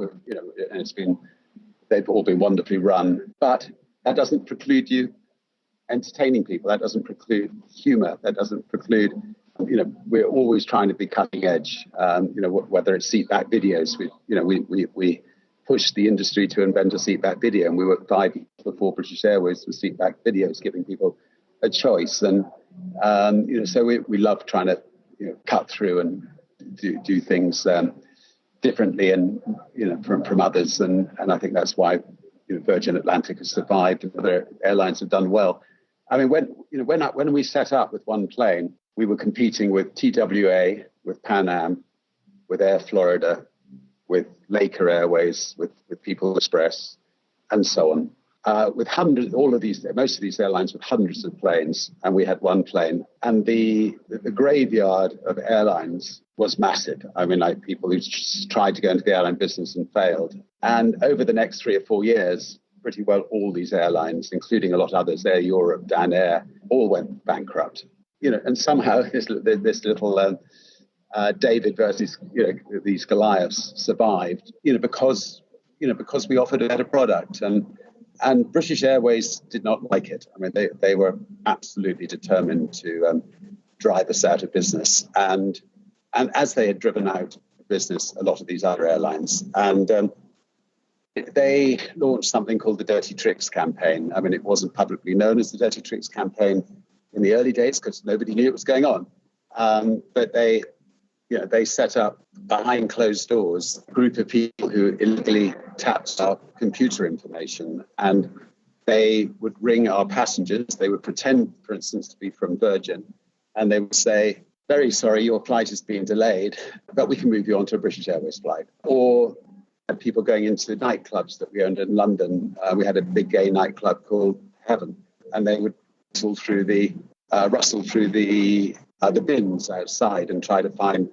they've all been wonderfully run. But that doesn't preclude you entertaining people. That doesn't preclude humor. That doesn't preclude, we're always trying to be cutting edge. Whether it's seatback videos, we pushed the industry to invent a seatback video, and we were 5 years before British Airways with seatback videos, giving people a choice. And so we love trying to cut through and do things differently and from others, and I think that's why Virgin Atlantic has survived and other airlines have done well. When we set up with one plane, we were competing with TWA, with Pan Am, with Air Florida, with Laker Airways, with People Express, and so on. With most of these airlines with hundreds of planes, and we had one plane. And the graveyard of airlines was massive. I mean, like people who tried to go into the airline business and failed. And over the next 3 or 4 years, pretty well all these airlines, including a lot of others, Air Europe, Dan Air, all went bankrupt. And somehow this little David versus these Goliaths survived. Because we offered a better product, and British Airways did not like it. I mean, they were absolutely determined to drive us out of business, and as they had driven out of business a lot of these other airlines, and they launched something called the Dirty Tricks campaign. I mean, it wasn't publicly known as the Dirty Tricks campaign in the early days because nobody knew it was going on. But they set up behind closed doors a group of people who illegally tapped our computer information, and they would ring our passengers. They would pretend, for instance, to be from Virgin, and they would say, "Very sorry, your flight has been delayed, but we can move you on to a British Airways flight." Or people going into nightclubs that we owned in London. We had a big gay nightclub called Heaven, and they would rustle through the bins outside and try to find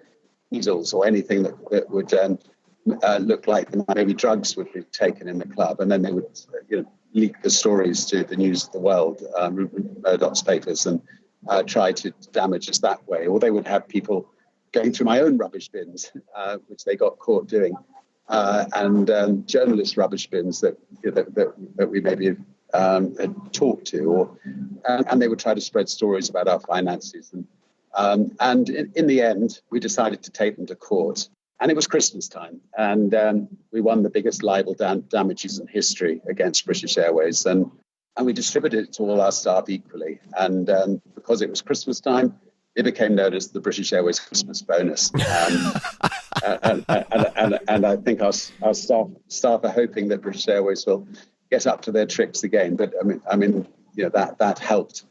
needles or anything that would look like maybe drugs would be taken in the club, and then they would leak the stories to the News of the World, Rupert Murdoch's papers, and try to damage us that way. Or they would have people going through my own rubbish bins, which they got caught doing, and journalist rubbish bins that we maybe had talked to, and they would try to spread stories about our finances. And in the end, we decided to take them to court. And it was Christmas time, and we won the biggest libel damages in history against British Airways, and we distributed it to all our staff equally. And because it was Christmas time, it became known as the British Airways Christmas bonus. And I think our staff are hoping that British Airways will get up to their tricks again. But I mean, that helped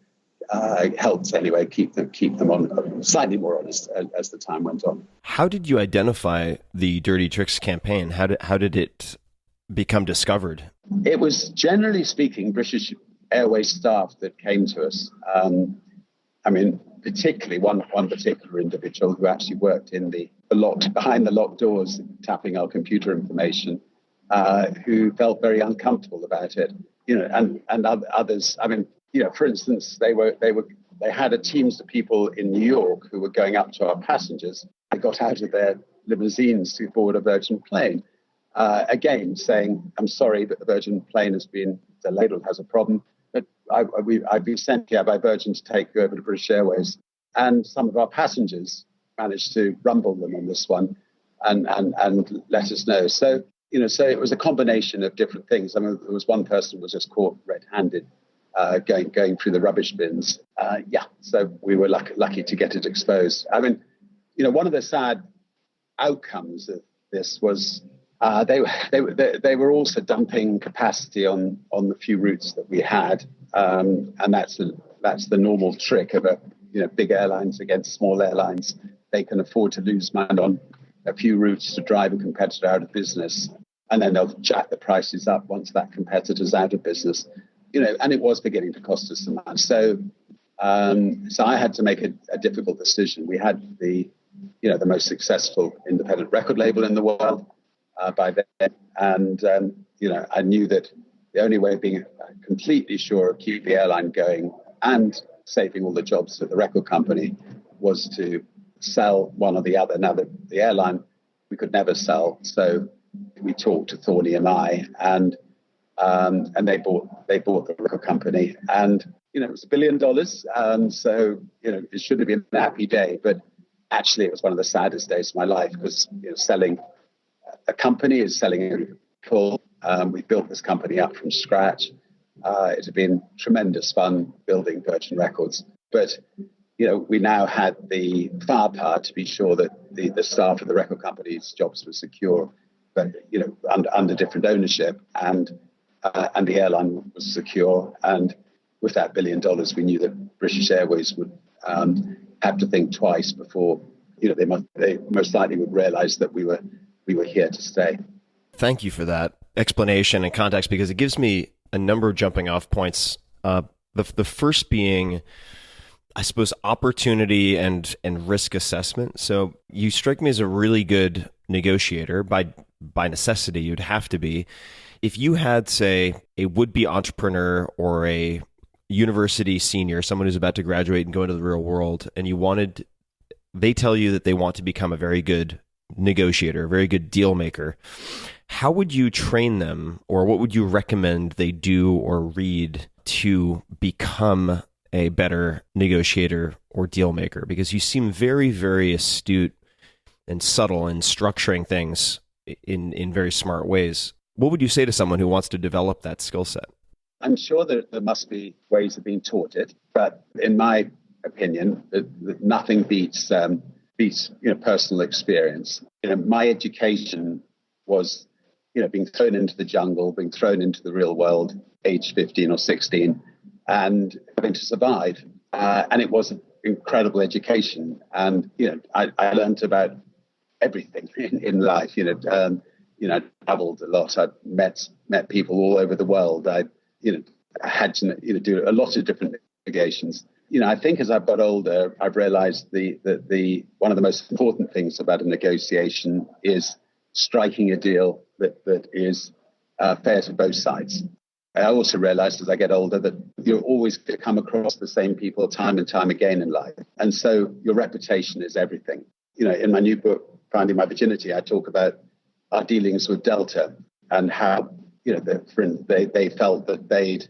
anyway keep them on slightly more honest as the time went on. How did you identify the Dirty Tricks campaign? How did it become discovered? It was, generally speaking, British Airways staff that came to us. I mean, particularly one particular individual who actually worked in behind the locked doors, tapping our computer information, who felt very uncomfortable about it. And others. I mean, for instance, they had a teams of people in New York who were going up to our passengers. They got out of their limousines to board a Virgin plane. Again, saying, "I'm sorry, but the Virgin plane has been delayed or has a problem. But I've been sent here by Virgin to take you over to British Airways." And some of our passengers managed to rumble them on this one and let us know. So, so it was a combination of different things. I mean, there was one person who was just caught red-handed going through the rubbish bins. So we were lucky to get it exposed. I mean, one of the sad outcomes of this was they were also dumping capacity on the few routes that we had, and that's the normal trick of big airlines against small airlines. They can afford to lose money on a few routes to drive a competitor out of business, and then they'll jack the prices up once that competitor's out of business. And it was beginning to cost us some money. So I had to make a difficult decision. We had the most successful independent record label in the world by then, and I knew that the only way of being completely sure of keeping the airline going and saving all the jobs at the record company was to sell one or the other. Now, the airline we could never sell, so we talked to Thorny and I, and they bought the record company, and it was $1 billion. So it should have been a happy day, but actually it was one of the saddest days of my life, because selling a company is selling a group of people. We built this company up from scratch. It had been tremendous fun building Virgin Records, but we now had the firepower to be sure that the staff of the record company's jobs were secure, but under different ownership, and the airline was secure. And with that $1 billion, we knew that British Airways would have to think twice before they most likely would realize that we were here to stay. Thank you for that explanation and context, because it gives me a number of jumping off points. The first being, I suppose, opportunity and risk assessment. So you strike me as a really good negotiator. By necessity, you'd have to be. If you had, say, a would-be entrepreneur or a university senior, someone who's about to graduate and go into the real world, and they tell you that they want to become a very good negotiator, a very good deal maker, how would you train them, or what would you recommend they do or read to become a better negotiator or deal maker? Because you seem very, very astute and subtle in structuring things in very smart ways. What would you say to someone who wants to develop that skill set? I'm sure that there must be ways of being taught it, but in my opinion, nothing beats personal experience. My education was being thrown into the jungle, being thrown into the real world, age 15 or 16, and having to survive. And it was an incredible education. And I learned about everything in life. I traveled a lot. I met people all over the world. I had to do a lot of different negotiations. I think as I've got older, I've realized that one of the most important things about a negotiation is striking a deal that is fair to both sides. I also realized as I get older that you're always going to come across the same people time and time again in life. And so your reputation is everything. In my new book, Finding My Virginity, I talk about our dealings with Delta and how, they felt that they'd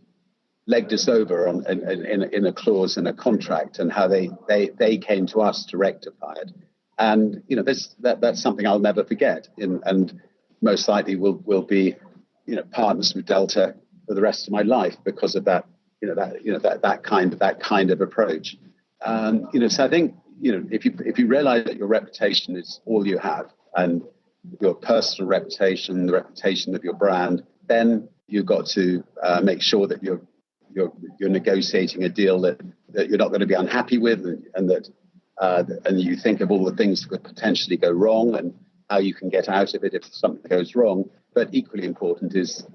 legged us over in a clause in a contract, and how they came to us to rectify it. And, that's something I'll never forget. And most likely will be, partners with Delta for the rest of my life because of that, that kind of approach. So I think, if you realize that your reputation is all you have, and your personal reputation, the reputation of your brand, then you've got to make sure that you're negotiating a deal that you're not going to be unhappy with, and that and you think of all the things that could potentially go wrong and how you can get out of it if something goes wrong. But equally important is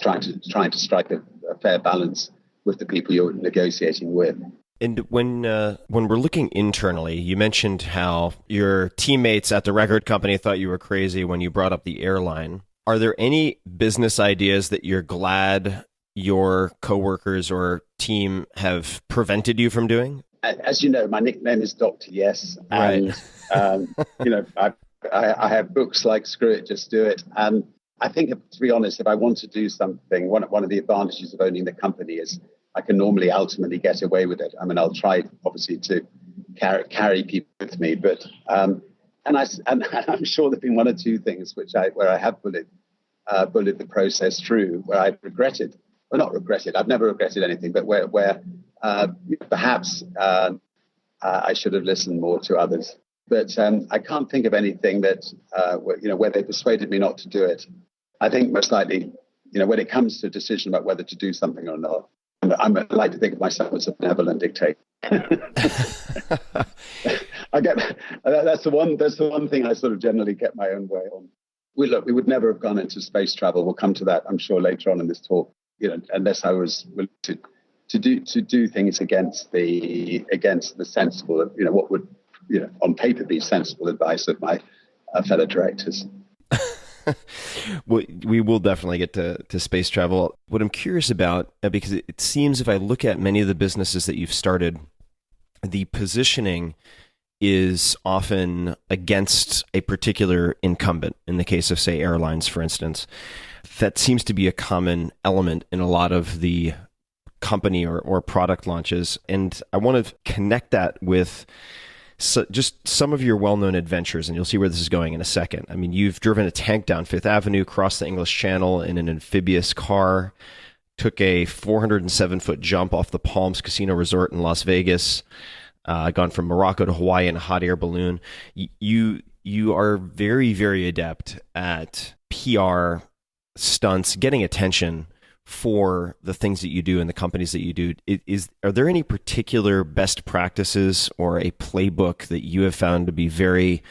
trying to strike a fair balance with the people you're negotiating with. And when we're looking internally, you mentioned how your teammates at the record company thought you were crazy when you brought up the airline. Are there any business ideas that you're glad your coworkers or team have prevented you from doing? As you know, my nickname is Dr. Yes. And, right. I have books like Screw It, Just Do It. And I think, to be honest, if I want to do something, one of the advantages of owning the company is I can normally ultimately get away with it. I mean, I'll try, obviously, to carry people with me. But and I'm sure there've been one or two things where I have bullied the process through, where I've regretted. Well, not regretted. I've never regretted anything, but where perhaps I should have listened more to others. But I can't think of anything that where they persuaded me not to do it. I think most likely, when it comes to a decision about whether to do something or not, I like to think of myself as a benevolent dictator. That's the one thing I sort of generally get my own way on. We would never have gone into space travel. We'll come to that, I'm sure, later on in this talk. Unless I was willing to do things against the sensible, what would on paper be sensible advice of my fellow directors. Well, we will definitely get to space travel. What I'm curious about, because it seems if I look at many of the businesses that you've started, the positioning is often against a particular incumbent. In the case of, say, airlines, for instance, that seems to be a common element in a lot of the company or product launches. And I want to connect that with just some of your well-known adventures, and you'll see where this is going in a second. I mean, you've driven a tank down Fifth Avenue, crossed the English Channel in an amphibious car, took a 407-foot jump off the Palms Casino Resort in Las Vegas, gone from Morocco to Hawaii in a hot air balloon. You are very, very adept at PR stunts, getting attention for the things that you do and the companies that you do. Are there any particular best practices or a playbook that you have found to be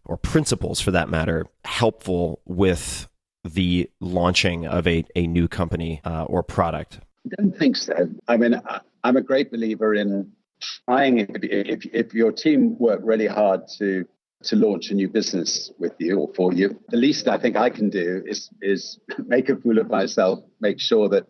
or principles for that matter, helpful with the launching of a new company or product? I don't think so. I mean, I'm a great believer in trying, if your team work really hard to launch a new business with you or for you, the least I think I can do is make a fool of myself, make sure that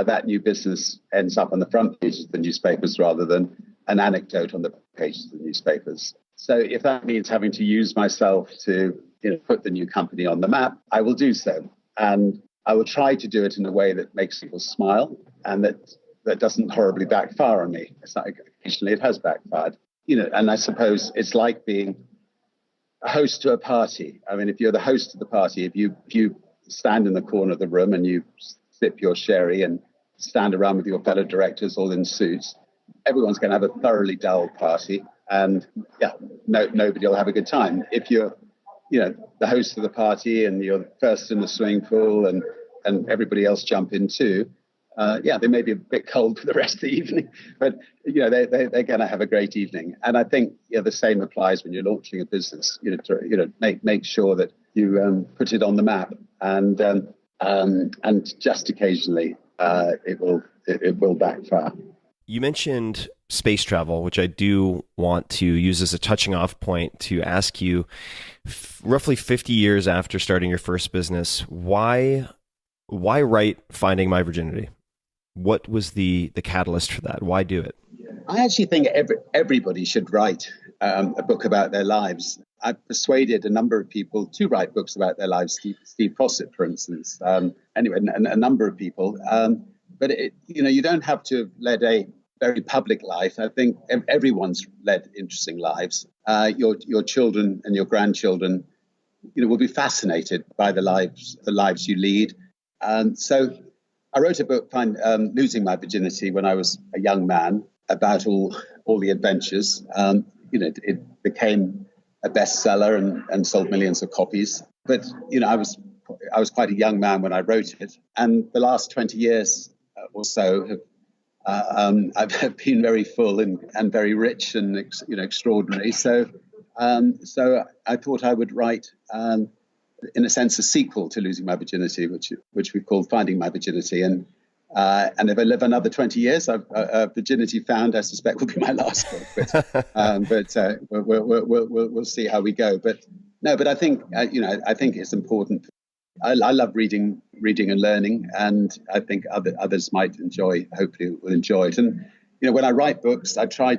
that new business ends up on the front pages of the newspapers rather than an anecdote on the pages of the newspapers. So if that means having to use myself to put the new company on the map, I will do so. And I will try to do it in a way that makes people smile and that doesn't horribly backfire on me. Occasionally it has backfired. And I suppose it's like being a host to a party. I mean, if you're the host of the party, if you stand in the corner of the room and you sip your sherry and stand around with your fellow directors all in suits, everyone's going to have a thoroughly dull party, and nobody will have a good time. If you're the host of the party and you're first in the swimming pool and everybody else jump in too, they may be a bit cold for the rest of the evening, but they're going to have a great evening. And I think the same applies when you're launching a business. Make sure that you put it on the map, and just occasionally it will backfire. You mentioned space travel, which I do want to use as a touching off point to ask you, roughly 50 years after starting your first business, why write Finding My Virginity? What was the catalyst for that? Why do it? I actually think everybody should write a book about their lives. I've persuaded a number of people to write books about their lives. Steve Fossett, for instance. Anyway, a number of people. But you don't have to have led a very public life. I think everyone's led interesting lives. Your children and your grandchildren, will be fascinated by the lives you lead. So I wrote a book, Losing My Virginity, when I was a young man, about all the adventures. It became a bestseller and sold millions of copies. But I was quite a young man when I wrote it, and the last 20 years or so have been very full and very rich and extraordinary. So I thought I would write, in a sense, a sequel to Losing My Virginity, which we called Finding My Virginity. And if I live another 20 years, Virginity Found, I suspect, will be my last book. But we'll see how we go. But I think I think it's important. I love reading and learning, and I think others might hopefully will enjoy it. And when I write books, I try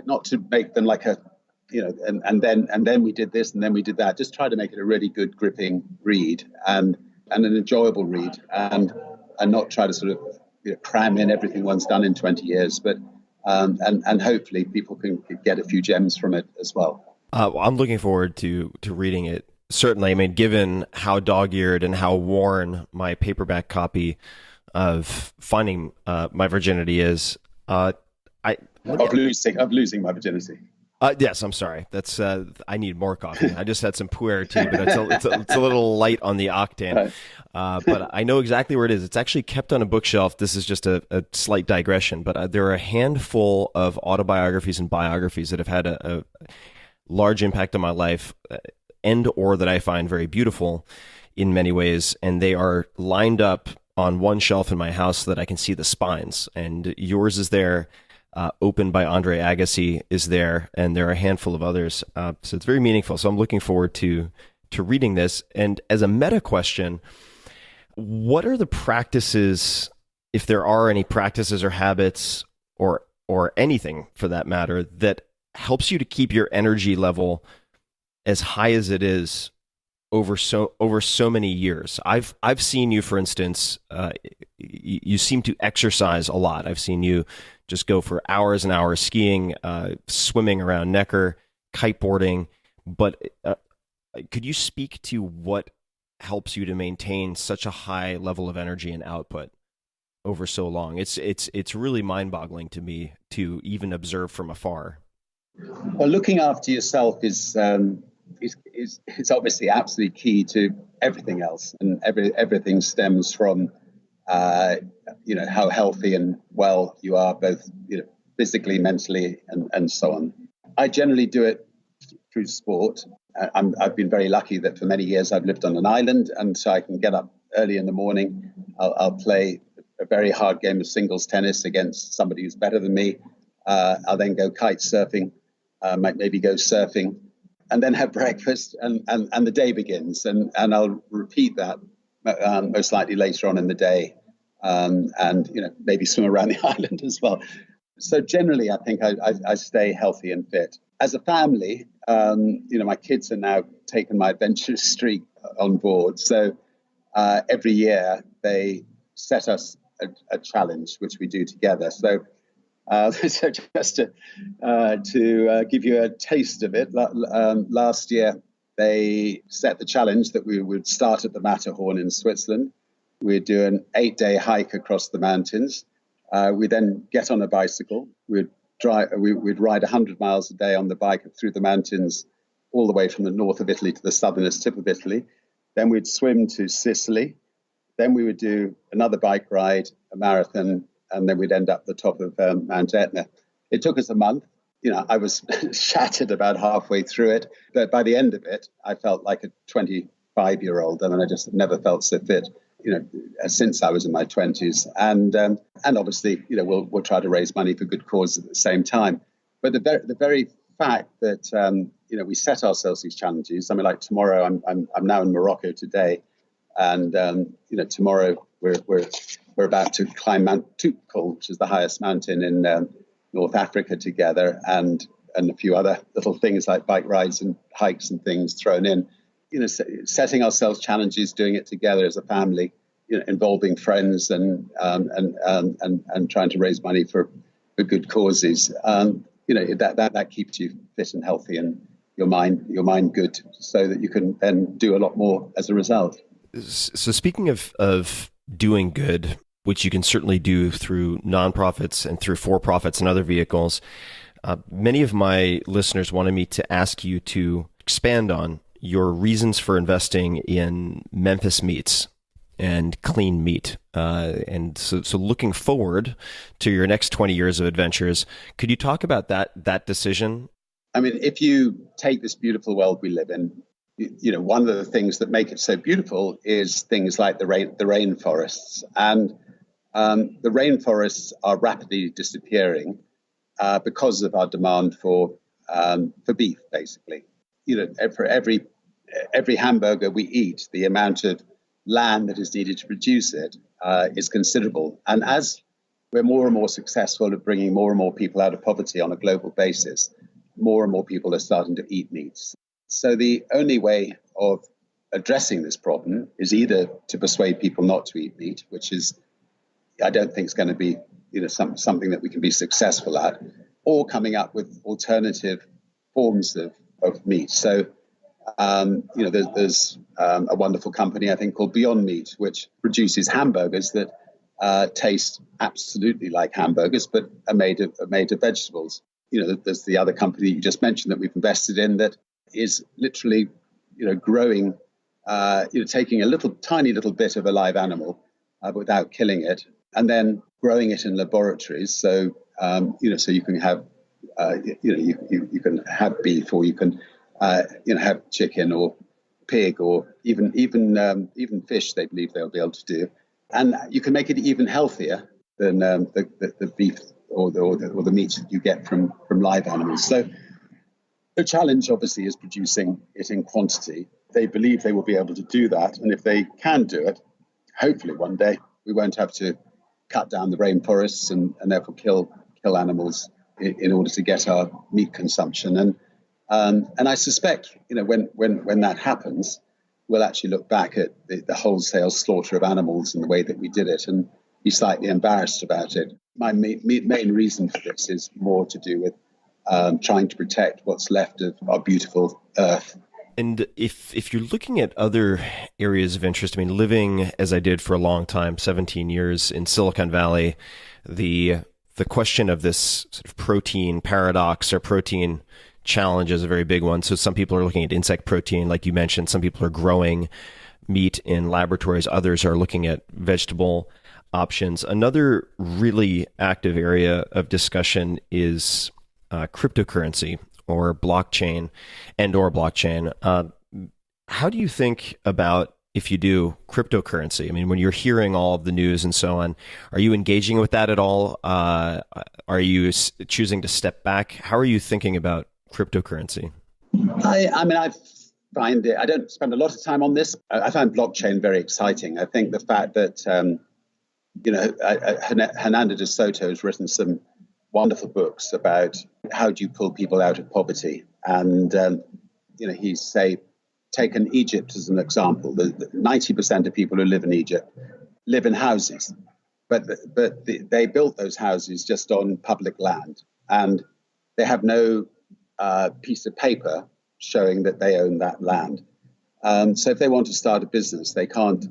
not to make them like and then we did this and then we did that. Just try to make it a really good, gripping read and an enjoyable read, and not try to sort of cram in everything one's done in 20 years, but and hopefully people can get a few gems from it as well. I'm looking forward to reading it. Certainly, I mean, given how dog-eared and how worn my paperback copy of Finding My Virginity is, of losing my virginity. Yes, I'm sorry. That's I need more coffee. I just had some pu'er tea, but it's a little light on the octane. But I know exactly where it is. It's actually kept on a bookshelf. This is just a slight digression, but there are a handful of autobiographies and biographies that have had a large impact on my life, or that I find very beautiful in many ways, and they are lined up on one shelf in my house so that I can see the spines. And yours is there. Opened by Andre Agassi is there, and there are a handful of others. So it's very meaningful. So I'm looking forward to reading this. And as a meta question, what are the practices, if there are any practices or habits or anything for that matter, that helps you to keep your energy level as high as it is over so many years? I've seen you, for instance, you seem to exercise a lot. I've seen you just go for hours and hours skiing, swimming around Necker, kiteboarding. But could you speak to what helps you to maintain such a high level of energy and output over so long? It's really mind-boggling to me to even observe from afar. Well, looking after yourself is obviously absolutely key to everything else, and everything stems from how healthy and well you are, both physically, mentally, and so on. I generally do it through sport. I've been very lucky that for many years I've lived on an island, and so I can get up early in the morning. I'll play a very hard game of singles tennis against somebody who's better than me. I'll then go kite surfing, might maybe go surfing, and then have breakfast, and the day begins. And I'll repeat that most likely later on in the day, and maybe swim around the island as well. So generally, I think I stay healthy and fit. As a family, my kids are now taking my adventurous streak on board. So every year they set us a challenge, which we do together. So, so just to give you a taste of it, last year they set the challenge that we would start at the Matterhorn in Switzerland. We'd do an 8-day hike across the mountains. We then get on a bicycle. We'd ride 100 miles a day on the bike through the mountains, all the way from the north of Italy to the southernest tip of Italy. Then we'd swim to Sicily. Then we would do another bike ride, a marathon, and then we'd end up at the top of Mount Etna. It took us a month. I was shattered about halfway through it, but by the end of it, I felt like a 25-year-old. I mean, I just never felt so fit, since I was in my 20s. And obviously, we'll try to raise money for good causes at the same time. But the very fact that we set ourselves these challenges. I mean, like tomorrow, I'm now in Morocco today, and tomorrow we're about to climb Mount Toubkal, which is the highest mountain in North Africa, together, and a few other little things like bike rides and hikes and things thrown in. Setting ourselves challenges, doing it together as a family, involving friends and trying to raise money for good causes. That keeps you fit and healthy, and your mind good, so that you can then do a lot more as a result. So speaking of doing good, which you can certainly do through nonprofits and through for-profits and other vehicles, many of my listeners wanted me to ask you to expand on your reasons for investing in Memphis Meats and clean meat. And so looking forward to your next 20 years of adventures, could you talk about that decision? I mean, if you take this beautiful world we live in, one of the things that make it so beautiful is things like the rainforests. And the rainforests are rapidly disappearing because of our demand for beef, basically. For every hamburger we eat, the amount of land that is needed to produce it is considerable. And as we're more and more successful at bringing more and more people out of poverty on a global basis, more and more people are starting to eat meats. So the only way of addressing this problem is either to persuade people not to eat meat, which is, I don't think is going to be, something that we can be successful at, or coming up with alternative forms of meat. So, there's a wonderful company, I think, called Beyond Meat, which produces hamburgers that taste absolutely like hamburgers, but are made of vegetables. There's the other company you just mentioned that we've invested in that is literally, growing, taking a tiny little bit of a live animal without killing it, and then growing it in laboratories. So, so you can have, you can have beef, or you can, have chicken or pig, or even fish. They believe they'll be able to do, and you can make it even healthier than the beef or the meat that you get from live animals. So the challenge, obviously, is producing it in quantity. They believe they will be able to do that, and if they can do it, hopefully one day we won't have to cut down the rainforests and therefore kill animals in order to get our meat consumption. And I suspect, when that happens, we'll actually look back at the wholesale slaughter of animals and the way that we did it and be slightly embarrassed about it. My main reason for this is more to do with trying to protect what's left of our beautiful earth. And if you're looking at other areas of interest, I mean, living as I did for a long time, 17 years in Silicon Valley, the question of this sort of protein paradox or protein challenge is a very big one. So some people are looking at insect protein, like you mentioned. Some people are growing meat in laboratories. Others are looking at vegetable options. Another really active area of discussion is cryptocurrency or blockchain. How do you think about if you do, cryptocurrency? I mean, when you're hearing all of the news and so on, are you engaging with that at all? Are you choosing to step back? How are you thinking about cryptocurrency? I mean, I don't spend a lot of time on this. I find blockchain very exciting. I think the fact that, Hernando de Soto has written some wonderful books about how do you pull people out of poverty. And, he's taken Egypt as an example. 90% of people who live in Egypt live in houses, but they built those houses just on public land, and they have no piece of paper showing that they own that land. So if they want to start a business, they can't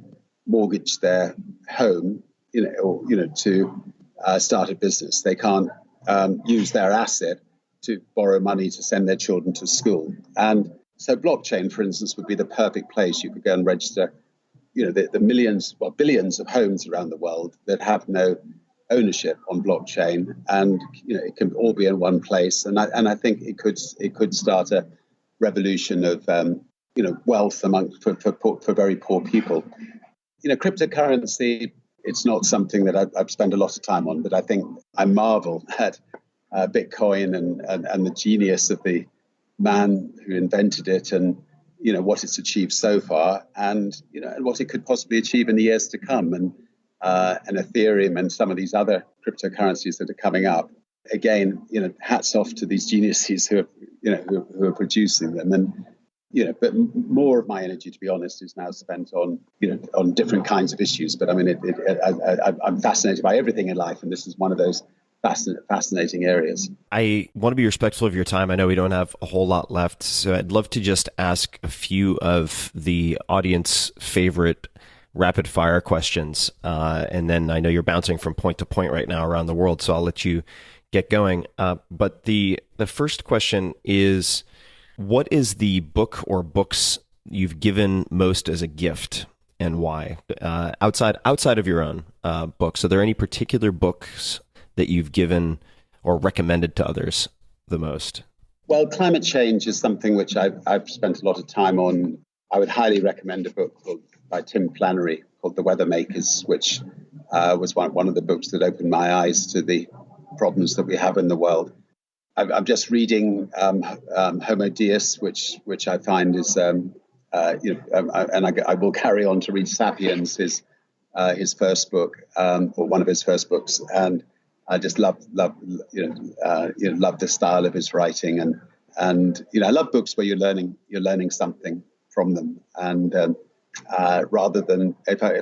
mortgage their home, to start a business. They can't use their asset to borrow money to send their children to school. And so blockchain, for instance, would be the perfect place. You could go and register, the millions, billions of homes around the world that have no ownership on blockchain, and it can all be in one place. And I think it could start a revolution of wealth for very poor people. Cryptocurrency, it's not something that I've spent a lot of time on, but I think I marvel at Bitcoin and the genius of the man who invented it, and what it's achieved so far, and and what it could possibly achieve in the years to come, and Ethereum and some of these other cryptocurrencies that are coming up. Again, hats off to these geniuses who are producing them. And but more of my energy, to be honest, is now spent on on different kinds of issues. But I mean, I'm fascinated by everything in life, and this is one of those fascinating areas. I want to be respectful of your time. I know we don't have a whole lot left, so I'd love to just ask a few of the audience favorite rapid fire questions. And then I know you're bouncing from point to point right now around the world, so I'll let you get going. But the first question is, what is the book or books you've given most as a gift, and why? Outside of your own books, are there any particular books that you've given or recommended to others the most? Well, climate change is something which I've spent a lot of time on. I would highly recommend a book by Tim Flannery called The Weather Makers, which was one of the books that opened my eyes to the problems that we have in the world. I'm just reading Homo Deus, which I find is, and I will carry on to read Sapiens, his first book, or one of his first books, and I just love the style of his writing, and I love books where you're learning something from them, and rather than if I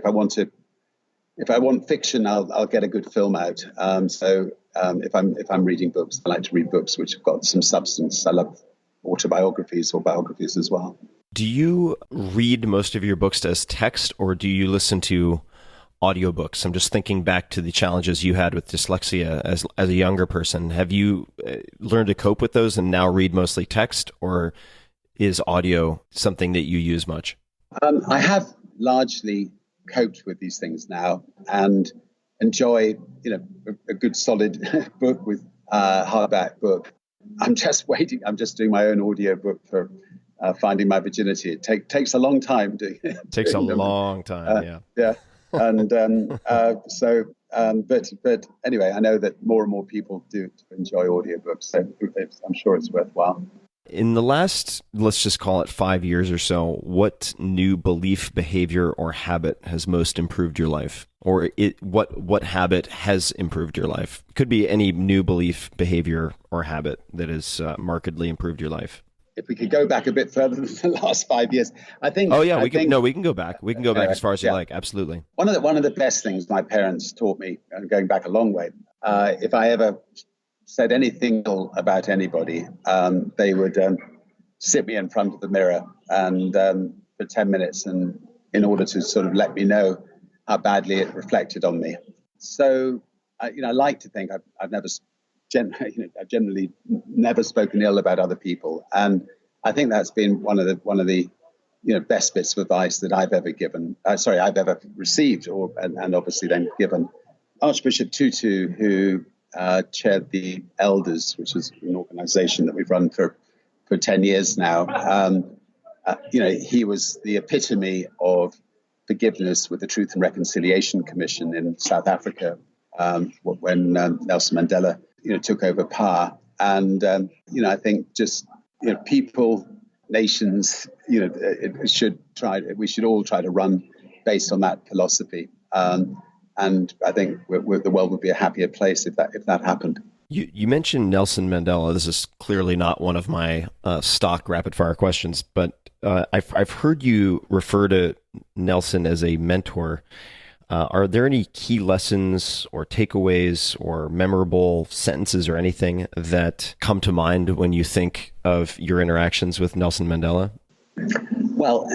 want fiction, I'll get a good film out. So if I'm reading books, I like to read books which have got some substance. I love autobiographies or biographies as well. Do you read most of your books as text, or do you listen to audiobooks? I'm just thinking back to the challenges you had with dyslexia as a younger person. Have you learned to cope with those and now read mostly text, or is audio something that you use much? I have largely coped with these things now and enjoy, a good solid book with hardback book. I'm just waiting. I'm just doing my own audio book for Finding My Virginity. It takes a long time. Takes a long time. Yeah. And but anyway, I know that more and more people do enjoy audiobooks, so I'm sure it's worthwhile. In the last, let's just call it 5 years or so, what new belief, behavior, or habit has most improved your life? Or what habit has improved your life? Could be any new belief, behavior, or habit that has markedly improved your life. If we could go back a bit further than the last 5 years, I think. Oh yeah, we can go back. We can go back as far as you like. Absolutely. One of the best things my parents taught me, and going back a long way, if I ever said anything about anybody, they would sit me in front of the mirror and for 10 minutes, and in order to sort of let me know how badly it reflected on me. So, I like to think I've generally never spoken ill about other people, and I think that's been one of the best bits of advice that I've ever given. I've ever received, and obviously then given. Archbishop Tutu, who chaired the Elders, which is an organization that we've run for 10 years now. He was the epitome of forgiveness with the Truth and Reconciliation Commission in South Africa when Nelson Mandela, took over power. And, I think just, people, nations, we should all try to run based on that philosophy. And I think the world would be a happier place if that happened. You mentioned Nelson Mandela. This is clearly not one of my stock rapid fire questions, but I've heard you refer to Nelson as a mentor. Are there any key lessons or takeaways or memorable sentences or anything that come to mind when you think of your interactions with Nelson Mandela? Well,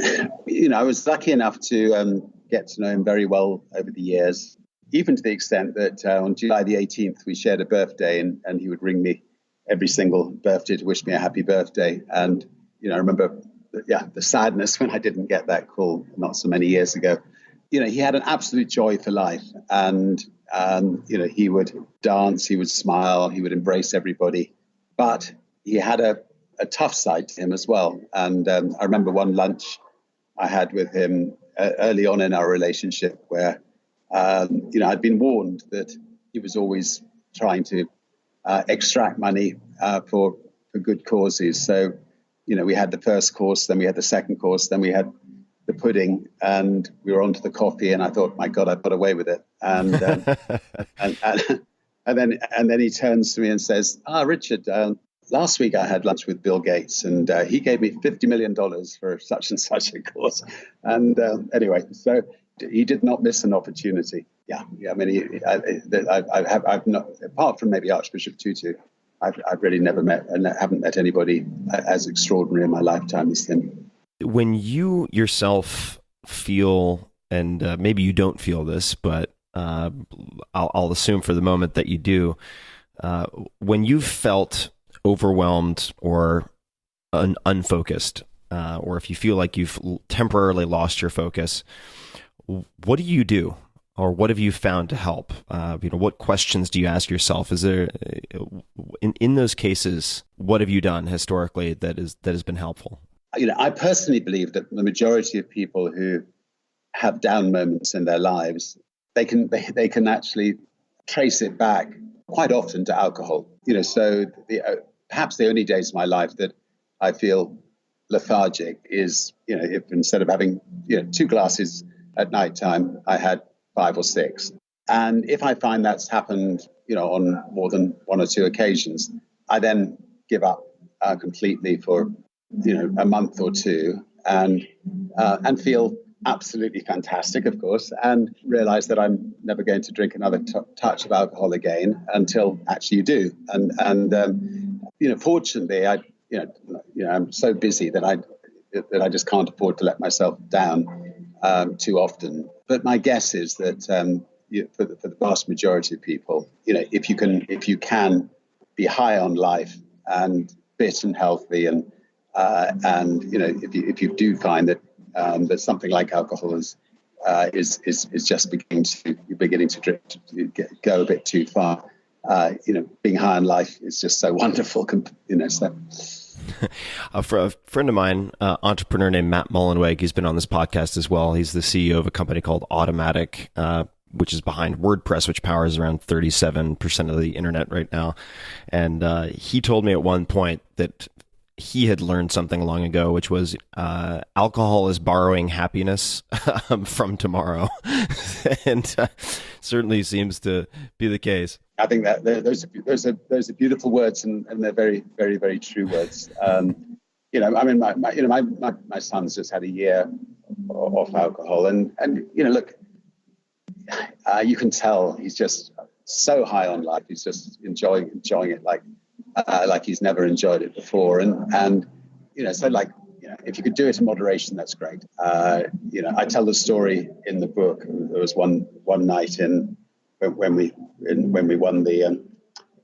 I was lucky enough to get to know him very well over the years, even to the extent that on July the 18th, we shared a birthday and he would ring me every single birthday to wish me a happy birthday. And, I remember, the sadness when I didn't get that call not so many years ago. He had an absolute joy for life, and, he would dance, he would smile, he would embrace everybody, but he had a tough side to him as well. And I remember one lunch I had with him early on in our relationship where, I'd been warned that he was always trying to extract money for good causes. So, we had the first course, then we had the second course, then we had the pudding, and we were on to the coffee, and I thought, my God, I've got away with it. And and then he turns to me and says, Richard, last week I had lunch with Bill Gates, and he gave me $50 million for such and such a course. And anyway, so he did not miss an opportunity. Yeah. I mean, I've not, apart from maybe Archbishop Tutu, I've really never met and haven't met anybody as extraordinary in my lifetime as him. When you yourself feel, and maybe you don't feel this, but I'll assume for the moment that you do, when you've felt overwhelmed or unfocused, or if you feel like you've temporarily lost your focus, what do you do? Or what have you found to help? What questions do you ask yourself? Is there, in those cases, what have you done historically that has been helpful? I personally believe that the majority of people who have down moments in their lives, they can actually trace it back quite often to alcohol. So perhaps the only days of my life that I feel lethargic is, if instead of having 2 glasses at nighttime, I had 5 or 6. And if I find that's happened, on more than 1 or 2 occasions, I then give up completely for a month or 2 and feel absolutely fantastic, of course, and realize that I'm never going to drink another touch of alcohol again until actually you do. And fortunately, I'm so busy that I just can't afford to let myself down too often. But my guess is that for the vast majority of people, if you can be high on life and fit and healthy, and if you do find that that something like alcohol is just beginning to go a bit too far, being high on life is just so wonderful, So. For a friend of mine, entrepreneur named Matt Mullenweg, he's been on this podcast as well. He's the CEO of a company called Automatic, which is behind WordPress, which powers around 37% of the internet right now. And he told me at one point that he had learned something long ago, which was alcohol is borrowing happiness from tomorrow. And certainly seems to be the case. I think that those are beautiful words, and they're very, very, very true words. My son's just had a year off alcohol, and look, you can tell he's just so high on life. He's just enjoying it like he's never enjoyed it before, and if you could do it in moderation, that's great. I tell the story in the book. There was one night when we won the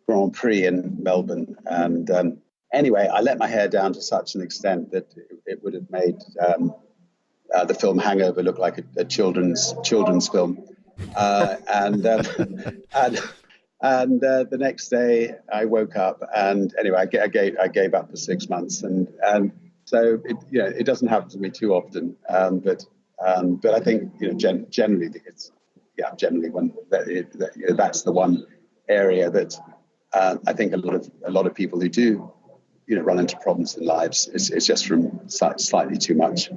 Grand Prix in Melbourne, and anyway, I let my hair down to such an extent that it would have made the film Hangover look like a children's film, and the next day I woke up, and anyway, I gave up for 6 months, and so it doesn't happen to me too often, but But I think generally it's generally that's the one area that I think a lot of people who do run into problems in lives. It's just from slightly too much.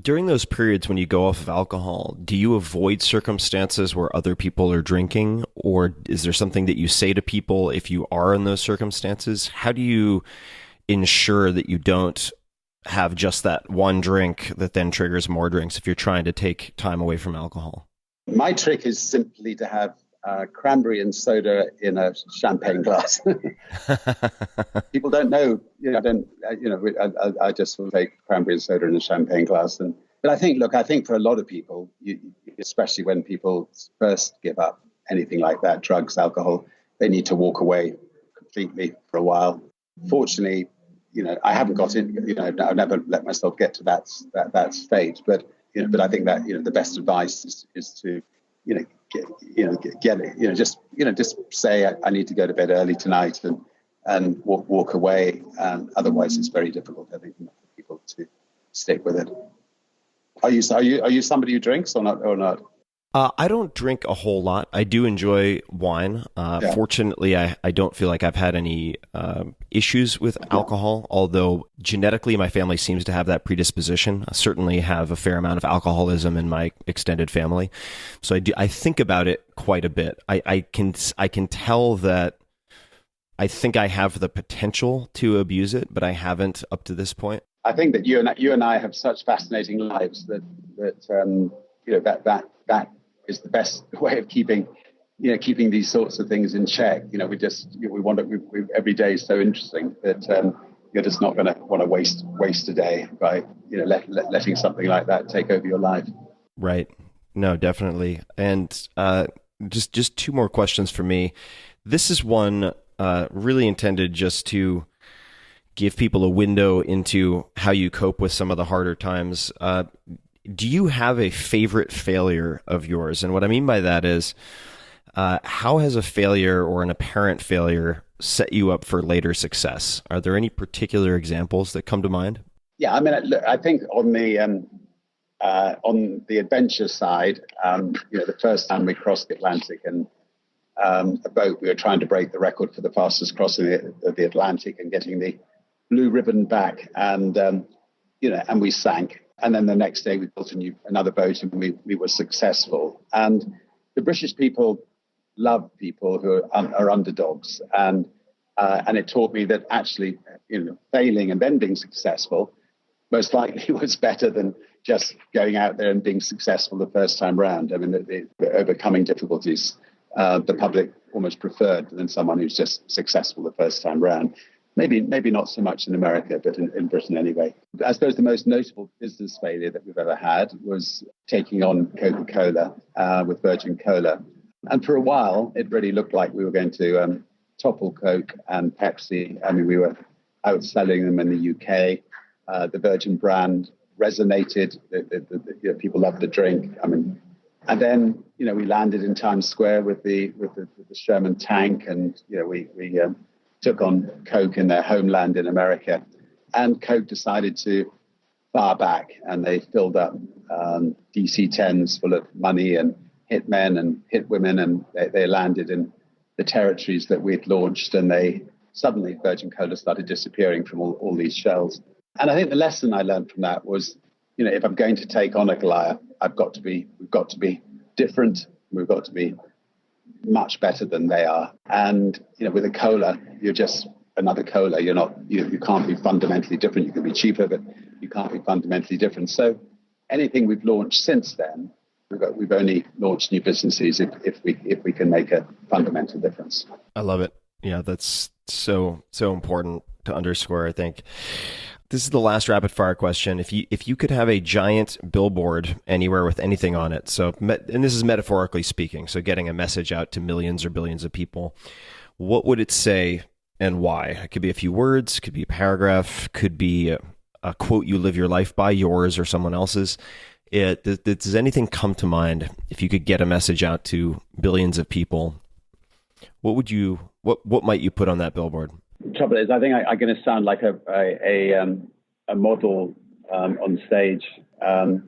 During those periods when you go off of alcohol, do you avoid circumstances where other people are drinking, or is there something that you say to people if you are in those circumstances? How do you ensure that you don't have just that one drink that then triggers more drinks if you're trying to take time away from alcohol? My trick is simply to have cranberry and soda in a champagne glass. People don't know. I just will take cranberry and soda in a champagne glass. But I think for a lot of people, especially when people first give up anything like that, drugs, alcohol, they need to walk away completely for a while. Fortunately, I haven't got in. I've never let myself get to that stage. But I think that the best advice is to get it. Just say I need to go to bed early tonight and walk away. Otherwise, it's very difficult, I think, for people to stick with it. Are you somebody who drinks or not? I don't drink a whole lot. I do enjoy wine. Fortunately, I don't feel like I've had any issues with alcohol, although genetically my family seems to have that predisposition. I certainly have a fair amount of alcoholism in my extended family. So I think about it quite a bit. I can tell that I think I have the potential to abuse it, but I haven't up to this point. I think that you and I have such fascinating lives that is the best way of keeping these sorts of things in check. Every day is so interesting that you're just not going to want to waste a day by letting something like that take over your life. Right. No, definitely. And just two more questions for me. This is one really intended just to give people a window into how you cope with some of the harder times. Do you have a favorite failure of yours? And what I mean by that is, how has a failure or an apparent failure set you up for later success? Are there any particular examples that come to mind? Yeah, I mean, I think on the adventure side, the first time we crossed the Atlantic and a boat, we were trying to break the record for the fastest crossing of the Atlantic and getting the blue ribbon back, and we sank. And then the next day we built another boat and we were successful. And the British people love people who are underdogs. And it taught me that actually, failing and then being successful most likely was better than just going out there and being successful the first time round. I mean, the overcoming difficulties, the public almost preferred than someone who's just successful the first time round. Maybe not so much in America, but in Britain anyway. I suppose the most notable business failure that we've ever had was taking on Coca-Cola with Virgin Cola. And for a while, it really looked like we were going to topple Coke and Pepsi. I mean, we were outselling them in the UK. The Virgin brand resonated. People loved the drink. I mean, and then we landed in Times Square with the Sherman tank, and we took on Coke in their homeland in America, and Coke decided to fire back, and they filled up DC-10s full of money and hit men and hit women, and they landed in the territories that we'd launched, and suddenly Virgin Cola started disappearing from all these shelves. And I think the lesson I learned from that was, if I'm going to take on a Goliath, we've got to be different. We've got to be much better than they are. And with a cola, you're just another cola. You can't be fundamentally different. You can be cheaper, but you can't be fundamentally different. So anything we've launched since then, we've only launched new businesses if we can make a fundamental difference. I love it. Yeah, that's so important to underscore, I think. This is the last rapid fire question. If you could have a giant billboard anywhere with anything on it, and this is metaphorically speaking, so getting a message out to millions or billions of people, what would it say and why? It could be a few words, could be a paragraph, could be a quote you live your life by, yours or someone else's. Does anything come to mind if you could get a message out to billions of people? What might you put on that billboard? The trouble is, I think I'm going to sound like a model on stage. about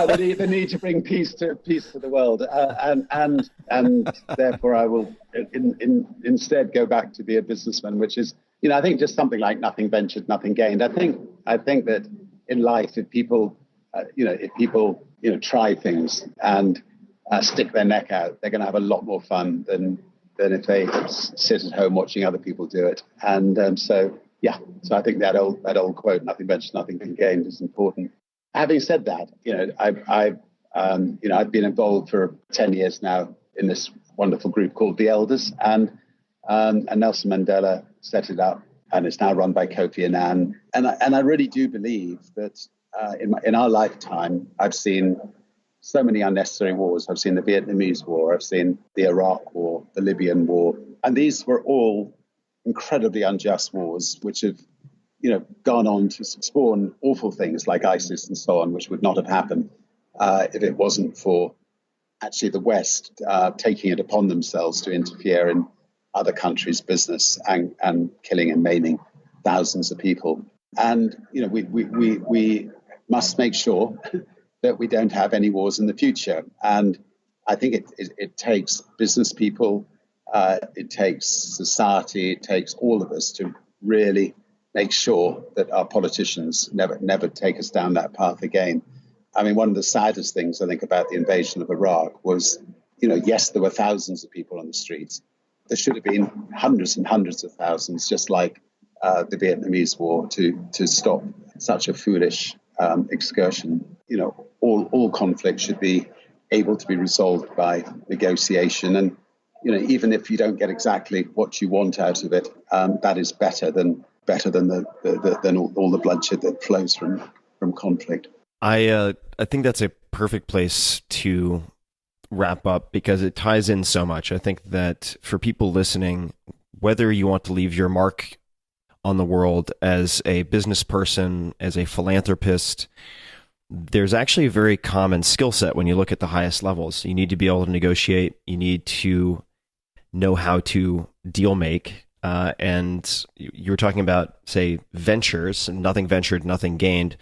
the need to bring peace to the world, and therefore I will instead go back to be a businessman, which is, I think just something like nothing ventured, nothing gained. I think that in life, if people try things and stick their neck out, they're going to have a lot more fun than if they sit at home watching other people do it. And so I think that old quote, "Nothing ventured, nothing gained," is important. Having said that, I've been involved for 10 years now in this wonderful group called the Elders, and Nelson Mandela set it up, and it's now run by Kofi Annan. And I really do believe that in our lifetime, I've seen so many unnecessary wars. I've seen the Vietnamese War, I've seen the Iraq War, the Libyan War, and these were all incredibly unjust wars, which have, gone on to spawn awful things like ISIS and so on, which would not have happened if it wasn't for actually the West taking it upon themselves to interfere in other countries' business and killing and maiming thousands of people. And we must make sure that we don't have any wars in the future. And I think it takes business people, it takes society, it takes all of us to really make sure that our politicians never take us down that path again. I mean, one of the saddest things I think about the invasion of Iraq was, yes, there were thousands of people on the streets. There should have been hundreds and hundreds of thousands, just like the Vietnamese War, to stop such a foolish excursion. All conflict should be able to be resolved by negotiation. And, even if you don't get exactly what you want out of it, that is better than all the bloodshed that flows from conflict. I think that's a perfect place to wrap up because it ties in so much. I think that for people listening, whether you want to leave your mark on the world as a business person, as a philanthropist, there's actually a very common skill set when you look at the highest levels. You need to be able to negotiate. You need to know how to deal make. And you were talking about, say, ventures, nothing ventured, nothing gained,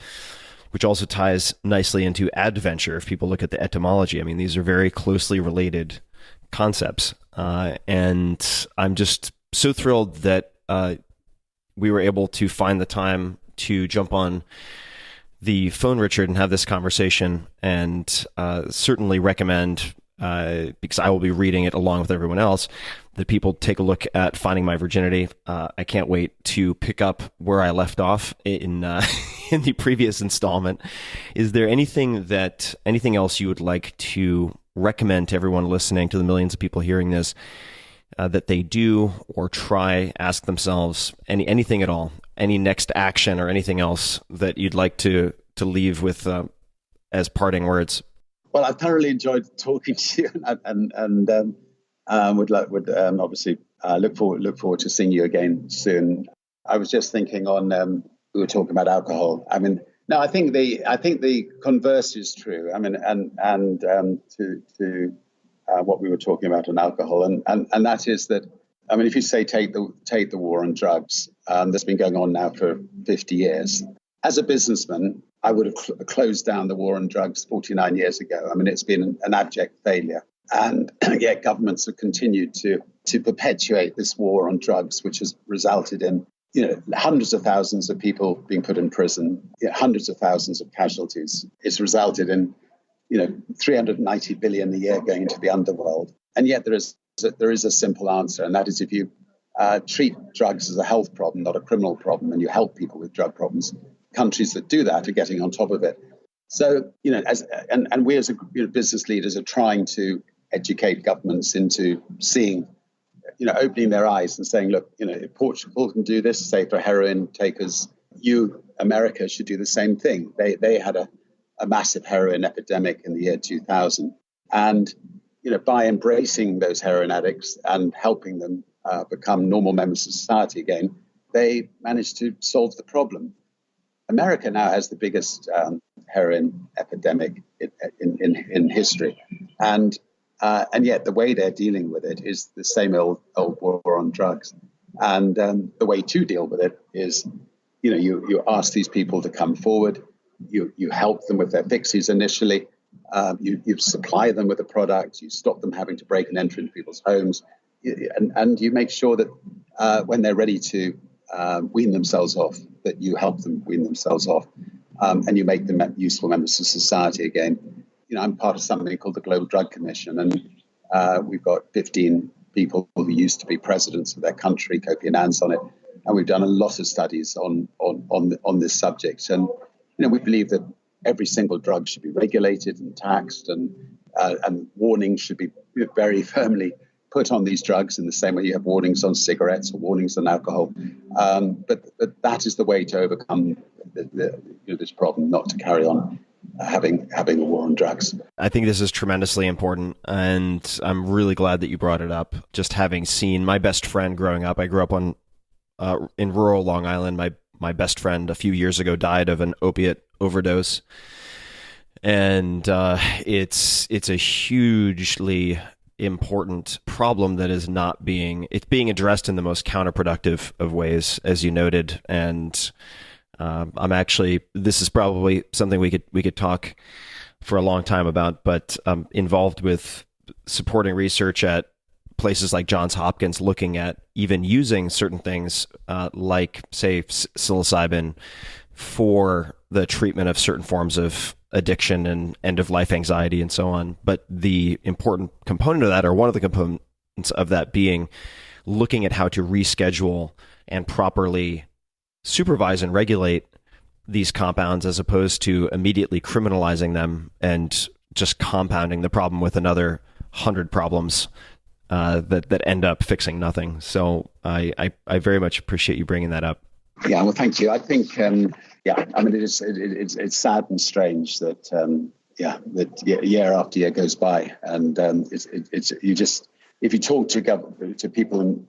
which also ties nicely into adventure. If people look at the etymology, I mean, these are very closely related concepts. And I'm just so thrilled that we were able to find the time to jump on the phone, Richard, and have this conversation, and certainly recommend, because I will be reading it along with everyone else, that people take a look at Finding My Virginity. I can't wait to pick up where I left off in in the previous installment. Is there anything else you would like to recommend to everyone listening, to the millions of people hearing this, that they do or try, ask themselves, anything at all, any next action or anything else that you'd like to leave with as parting words? Well, I've thoroughly enjoyed talking to you, and would obviously look forward to seeing you again soon. I was just thinking we were talking about alcohol. I mean, no, I think the converse is true. I mean, and to what we were talking about on alcohol, and that is that, I mean, if you say take the war on drugs, that's been going on now for 50 years. As a businessman, I would have closed down the war on drugs 49 years ago. I mean, it's been an abject failure. And yet governments have continued to perpetuate this war on drugs, which has resulted in, hundreds of thousands of people being put in prison, hundreds of thousands of casualties. It's resulted in, 390 billion a year going into the underworld. And yet there is a simple answer, and that is if you treat drugs as a health problem, not a criminal problem, and you help people with drug problems, countries that do that are getting on top of it. So, and we as business leaders are trying to educate governments into seeing, opening their eyes and saying, look, if Portugal can do this, say for heroin takers, America should do the same thing. They had a massive heroin epidemic in the year 2000. And, by embracing those heroin addicts and helping them become normal members of society again, they managed to solve the problem. America now has the biggest heroin epidemic in history. And yet the way they're dealing with it is the same old war on drugs. And the way to deal with it is you ask these people to come forward. You help them with their fixes initially. You supply them with a product. You stop them having to break and enter into people's homes, and you make sure that when they're ready to wean themselves off, that you help them wean themselves off, and you make them useful members of society again. I'm part of something called the Global Drug Commission, and we've got 15 people who used to be presidents of their country, Kofi Annan's on it, and we've done a lot of studies on this subject. And we believe that every single drug should be regulated and taxed, and warnings should be very firmly put on these drugs in the same way you have warnings on cigarettes or warnings on alcohol. But that is the way to overcome this problem, not to carry on having a war on drugs. I think this is tremendously important, and I'm really glad that you brought it up. Just having seen my best friend growing up, I grew up in rural Long Island. My best friend a few years ago died of an opiate overdose, and it's a hugely important problem that is not being addressed in the most counterproductive of ways, as you noted. And this is probably something we could talk for a long time about, but I'm involved with supporting research at places like Johns Hopkins, looking at even using certain things like, say, psilocybin for the treatment of certain forms of addiction and end-of-life anxiety and so on. But the important component of that, or one of the components of that, being looking at how to reschedule and properly supervise and regulate these compounds, as opposed to immediately criminalizing them and just compounding the problem with another 100 problems that end up fixing nothing. So I very much appreciate you bringing that up. Yeah, well, thank you. I think, it's sad and strange that that year after year goes by, and if you talk to people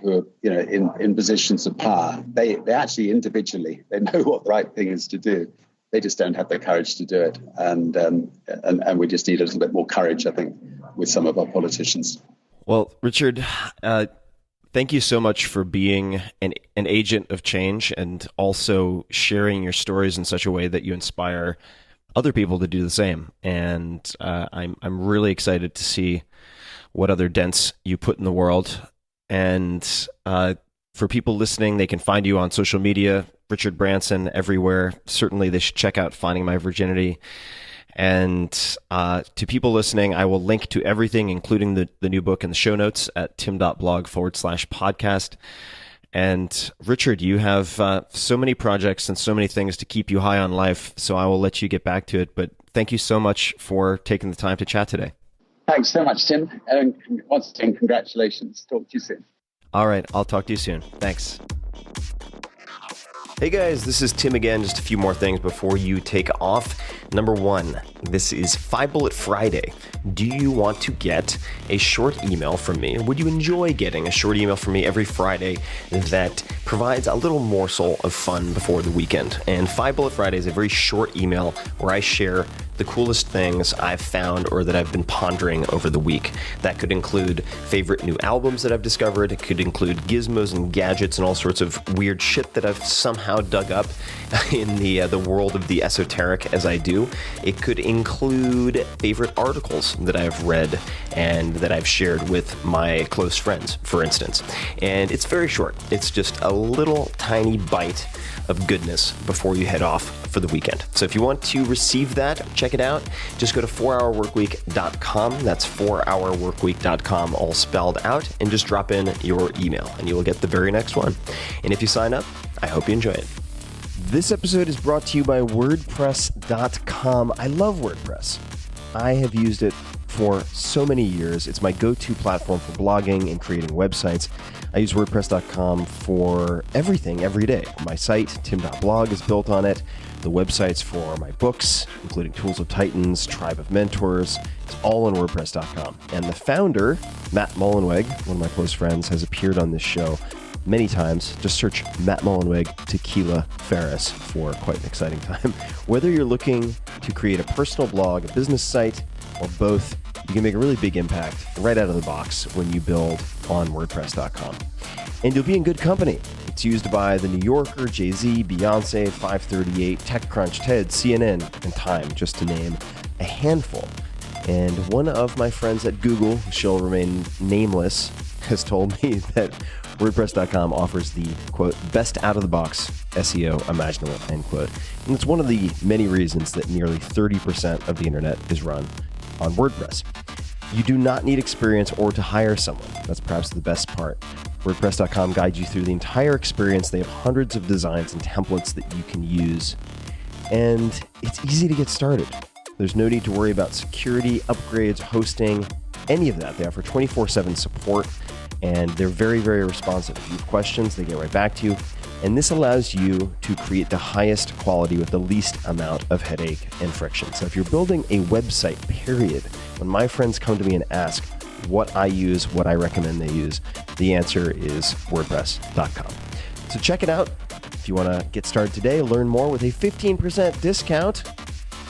who are in positions of power, they actually individually they know what the right thing is to do. They just don't have the courage to do it, and we just need a little bit more courage, I think, with some of our politicians. Well, Richard, thank you so much for being an agent of change, and also sharing your stories in such a way that you inspire other people to do the same. And I'm really excited to see what other dents you put in the world. And for people listening, they can find you on social media, Richard Branson, everywhere. Certainly they should check out Finding My Virginity. And to people listening, I will link to everything, including the new book, in the show notes at tim.blog/podcast. And Richard, you have so many projects and so many things to keep you high on life, so I will let you get back to it. But thank you so much for taking the time to chat today. Thanks so much, Tim. And once again, congratulations. Talk to you soon. All right, I'll talk to you soon. Thanks. Hey guys, this is Tim again. Just a few more things before you take off. Number one, this is 5 Bullet Friday. Do you want to get a short email from me? Would you enjoy getting a short email from me every Friday that provides a little morsel of fun before the weekend? And 5 Bullet Friday is a very short email where I share the coolest things I've found or that I've been pondering over the week. That could include favorite new albums that I've discovered. It could include gizmos and gadgets and all sorts of weird shit that I've somehow dug up in the world of the esoteric, as I do. It could include favorite articles that I've read and that I've shared with my close friends, for instance. And it's very short. It's just a little tiny bite of goodness before you head off for the weekend. So if you want to receive that, check it out. Just go to 4hourworkweek.com. That's 4hourworkweek.com, all spelled out, and just drop in your email and you will get the very next one. And if you sign up, I hope you enjoy it. This episode is brought to you by WordPress.com. I love WordPress. I have used it for so many years. It's my go-to platform for blogging and creating websites. I use WordPress.com for everything every day. My site, tim.blog, is built on it. The websites for my books, including Tools of Titans, Tribe of Mentors, it's all on WordPress.com. And the founder, Matt Mullenweg, one of my close friends, has appeared on this show many times. Just search Matt Mullenweg Tequila Ferriss for quite an exciting time. Whether you're looking to create a personal blog, a business site, or both, you can make a really big impact right out of the box when you build on WordPress.com. And you'll be in good company. It's used by The New Yorker, Jay-Z, Beyonce, 538, TechCrunch, TED, CNN, and Time, just to name a handful. And one of my friends at Google, who shall remain nameless, has told me that WordPress.com offers the, quote, best out-of-the-box SEO imaginable, end quote. And it's one of the many reasons that nearly 30% of the internet is run on WordPress. You do not need experience or to hire someone. That's perhaps the best part. WordPress.com guides you through the entire experience. They have hundreds of designs and templates that you can use. And it's easy to get started. There's no need to worry about security, upgrades, hosting, any of that. They offer 24/7 support, and they're very, very responsive. If you have questions, they get right back to you. And this allows you to create the highest quality with the least amount of headache and friction. So if you're building a website, period, when my friends come to me and ask what I use, what I recommend they use, the answer is WordPress.com. So check it out. If you want to get started today, learn more with a 15% discount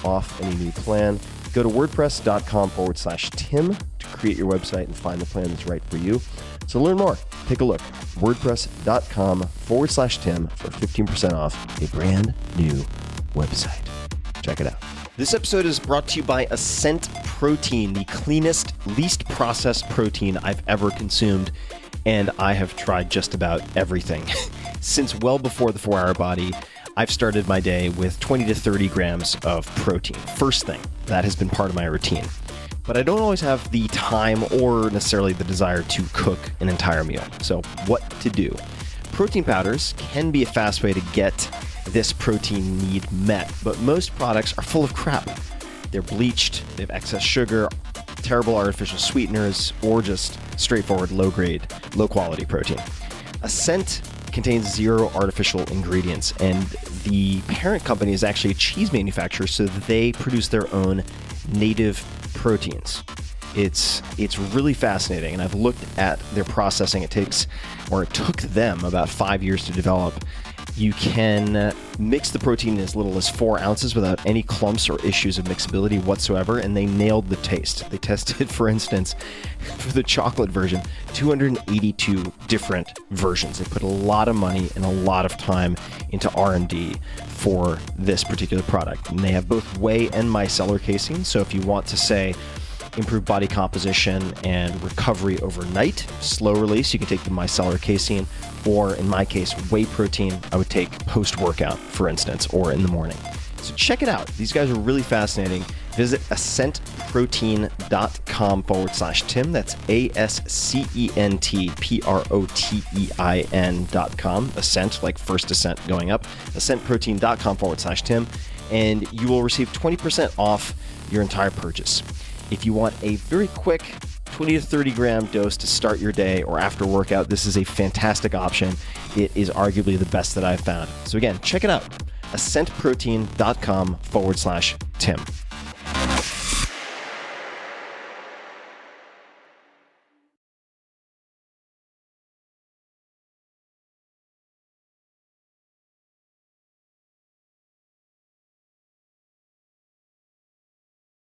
off any new plan. Go to WordPress.com/Tim to create your website and find the plan that's right for you. So learn more. Take a look. WordPress.com/Tim for 15% off a brand new website. Check it out. This episode is brought to you by Ascent Protein, the cleanest, least processed protein I've ever consumed. And I have tried just about everything. Since well before the 4 Hour Body, I've started my day with 20 to 30 grams of protein. First thing, that has been part of my routine. But I don't always have the time or necessarily the desire to cook an entire meal. So what to do? Protein powders can be a fast way to get this protein need met, but most products are full of crap. They're bleached, they have excess sugar, terrible artificial sweeteners, or just straightforward low-grade, low-quality protein. Ascent contains 0 artificial ingredients, and the parent company is actually a cheese manufacturer, so they produce their own native proteins. It's really fascinating, and I've looked at their processing. It took them about 5 years to develop. You can mix the protein in as little as 4 ounces without any clumps or issues of mixability whatsoever, and they nailed the taste. They tested, for instance, for the chocolate version, 282 different versions. They put a lot of money and a lot of time into R&D for this particular product. And they have both whey and micellar casein, so if you want to, say, improve body composition and recovery overnight, slow release, you can take the micellar casein, or in my case, whey protein, I would take post-workout, for instance, or in the morning. So check it out. These guys are really fascinating. Visit ascentprotein.com/Tim. That's ASCENTPROTEIN.com. Ascent, like first ascent going up. Ascentprotein.com/Tim. And you will receive 20% off your entire purchase. If you want a very quick 20 to 30 gram dose to start your day or after workout, this is a fantastic option. It is arguably the best that I've found. So again, check it out. AscentProtein.com/Tim.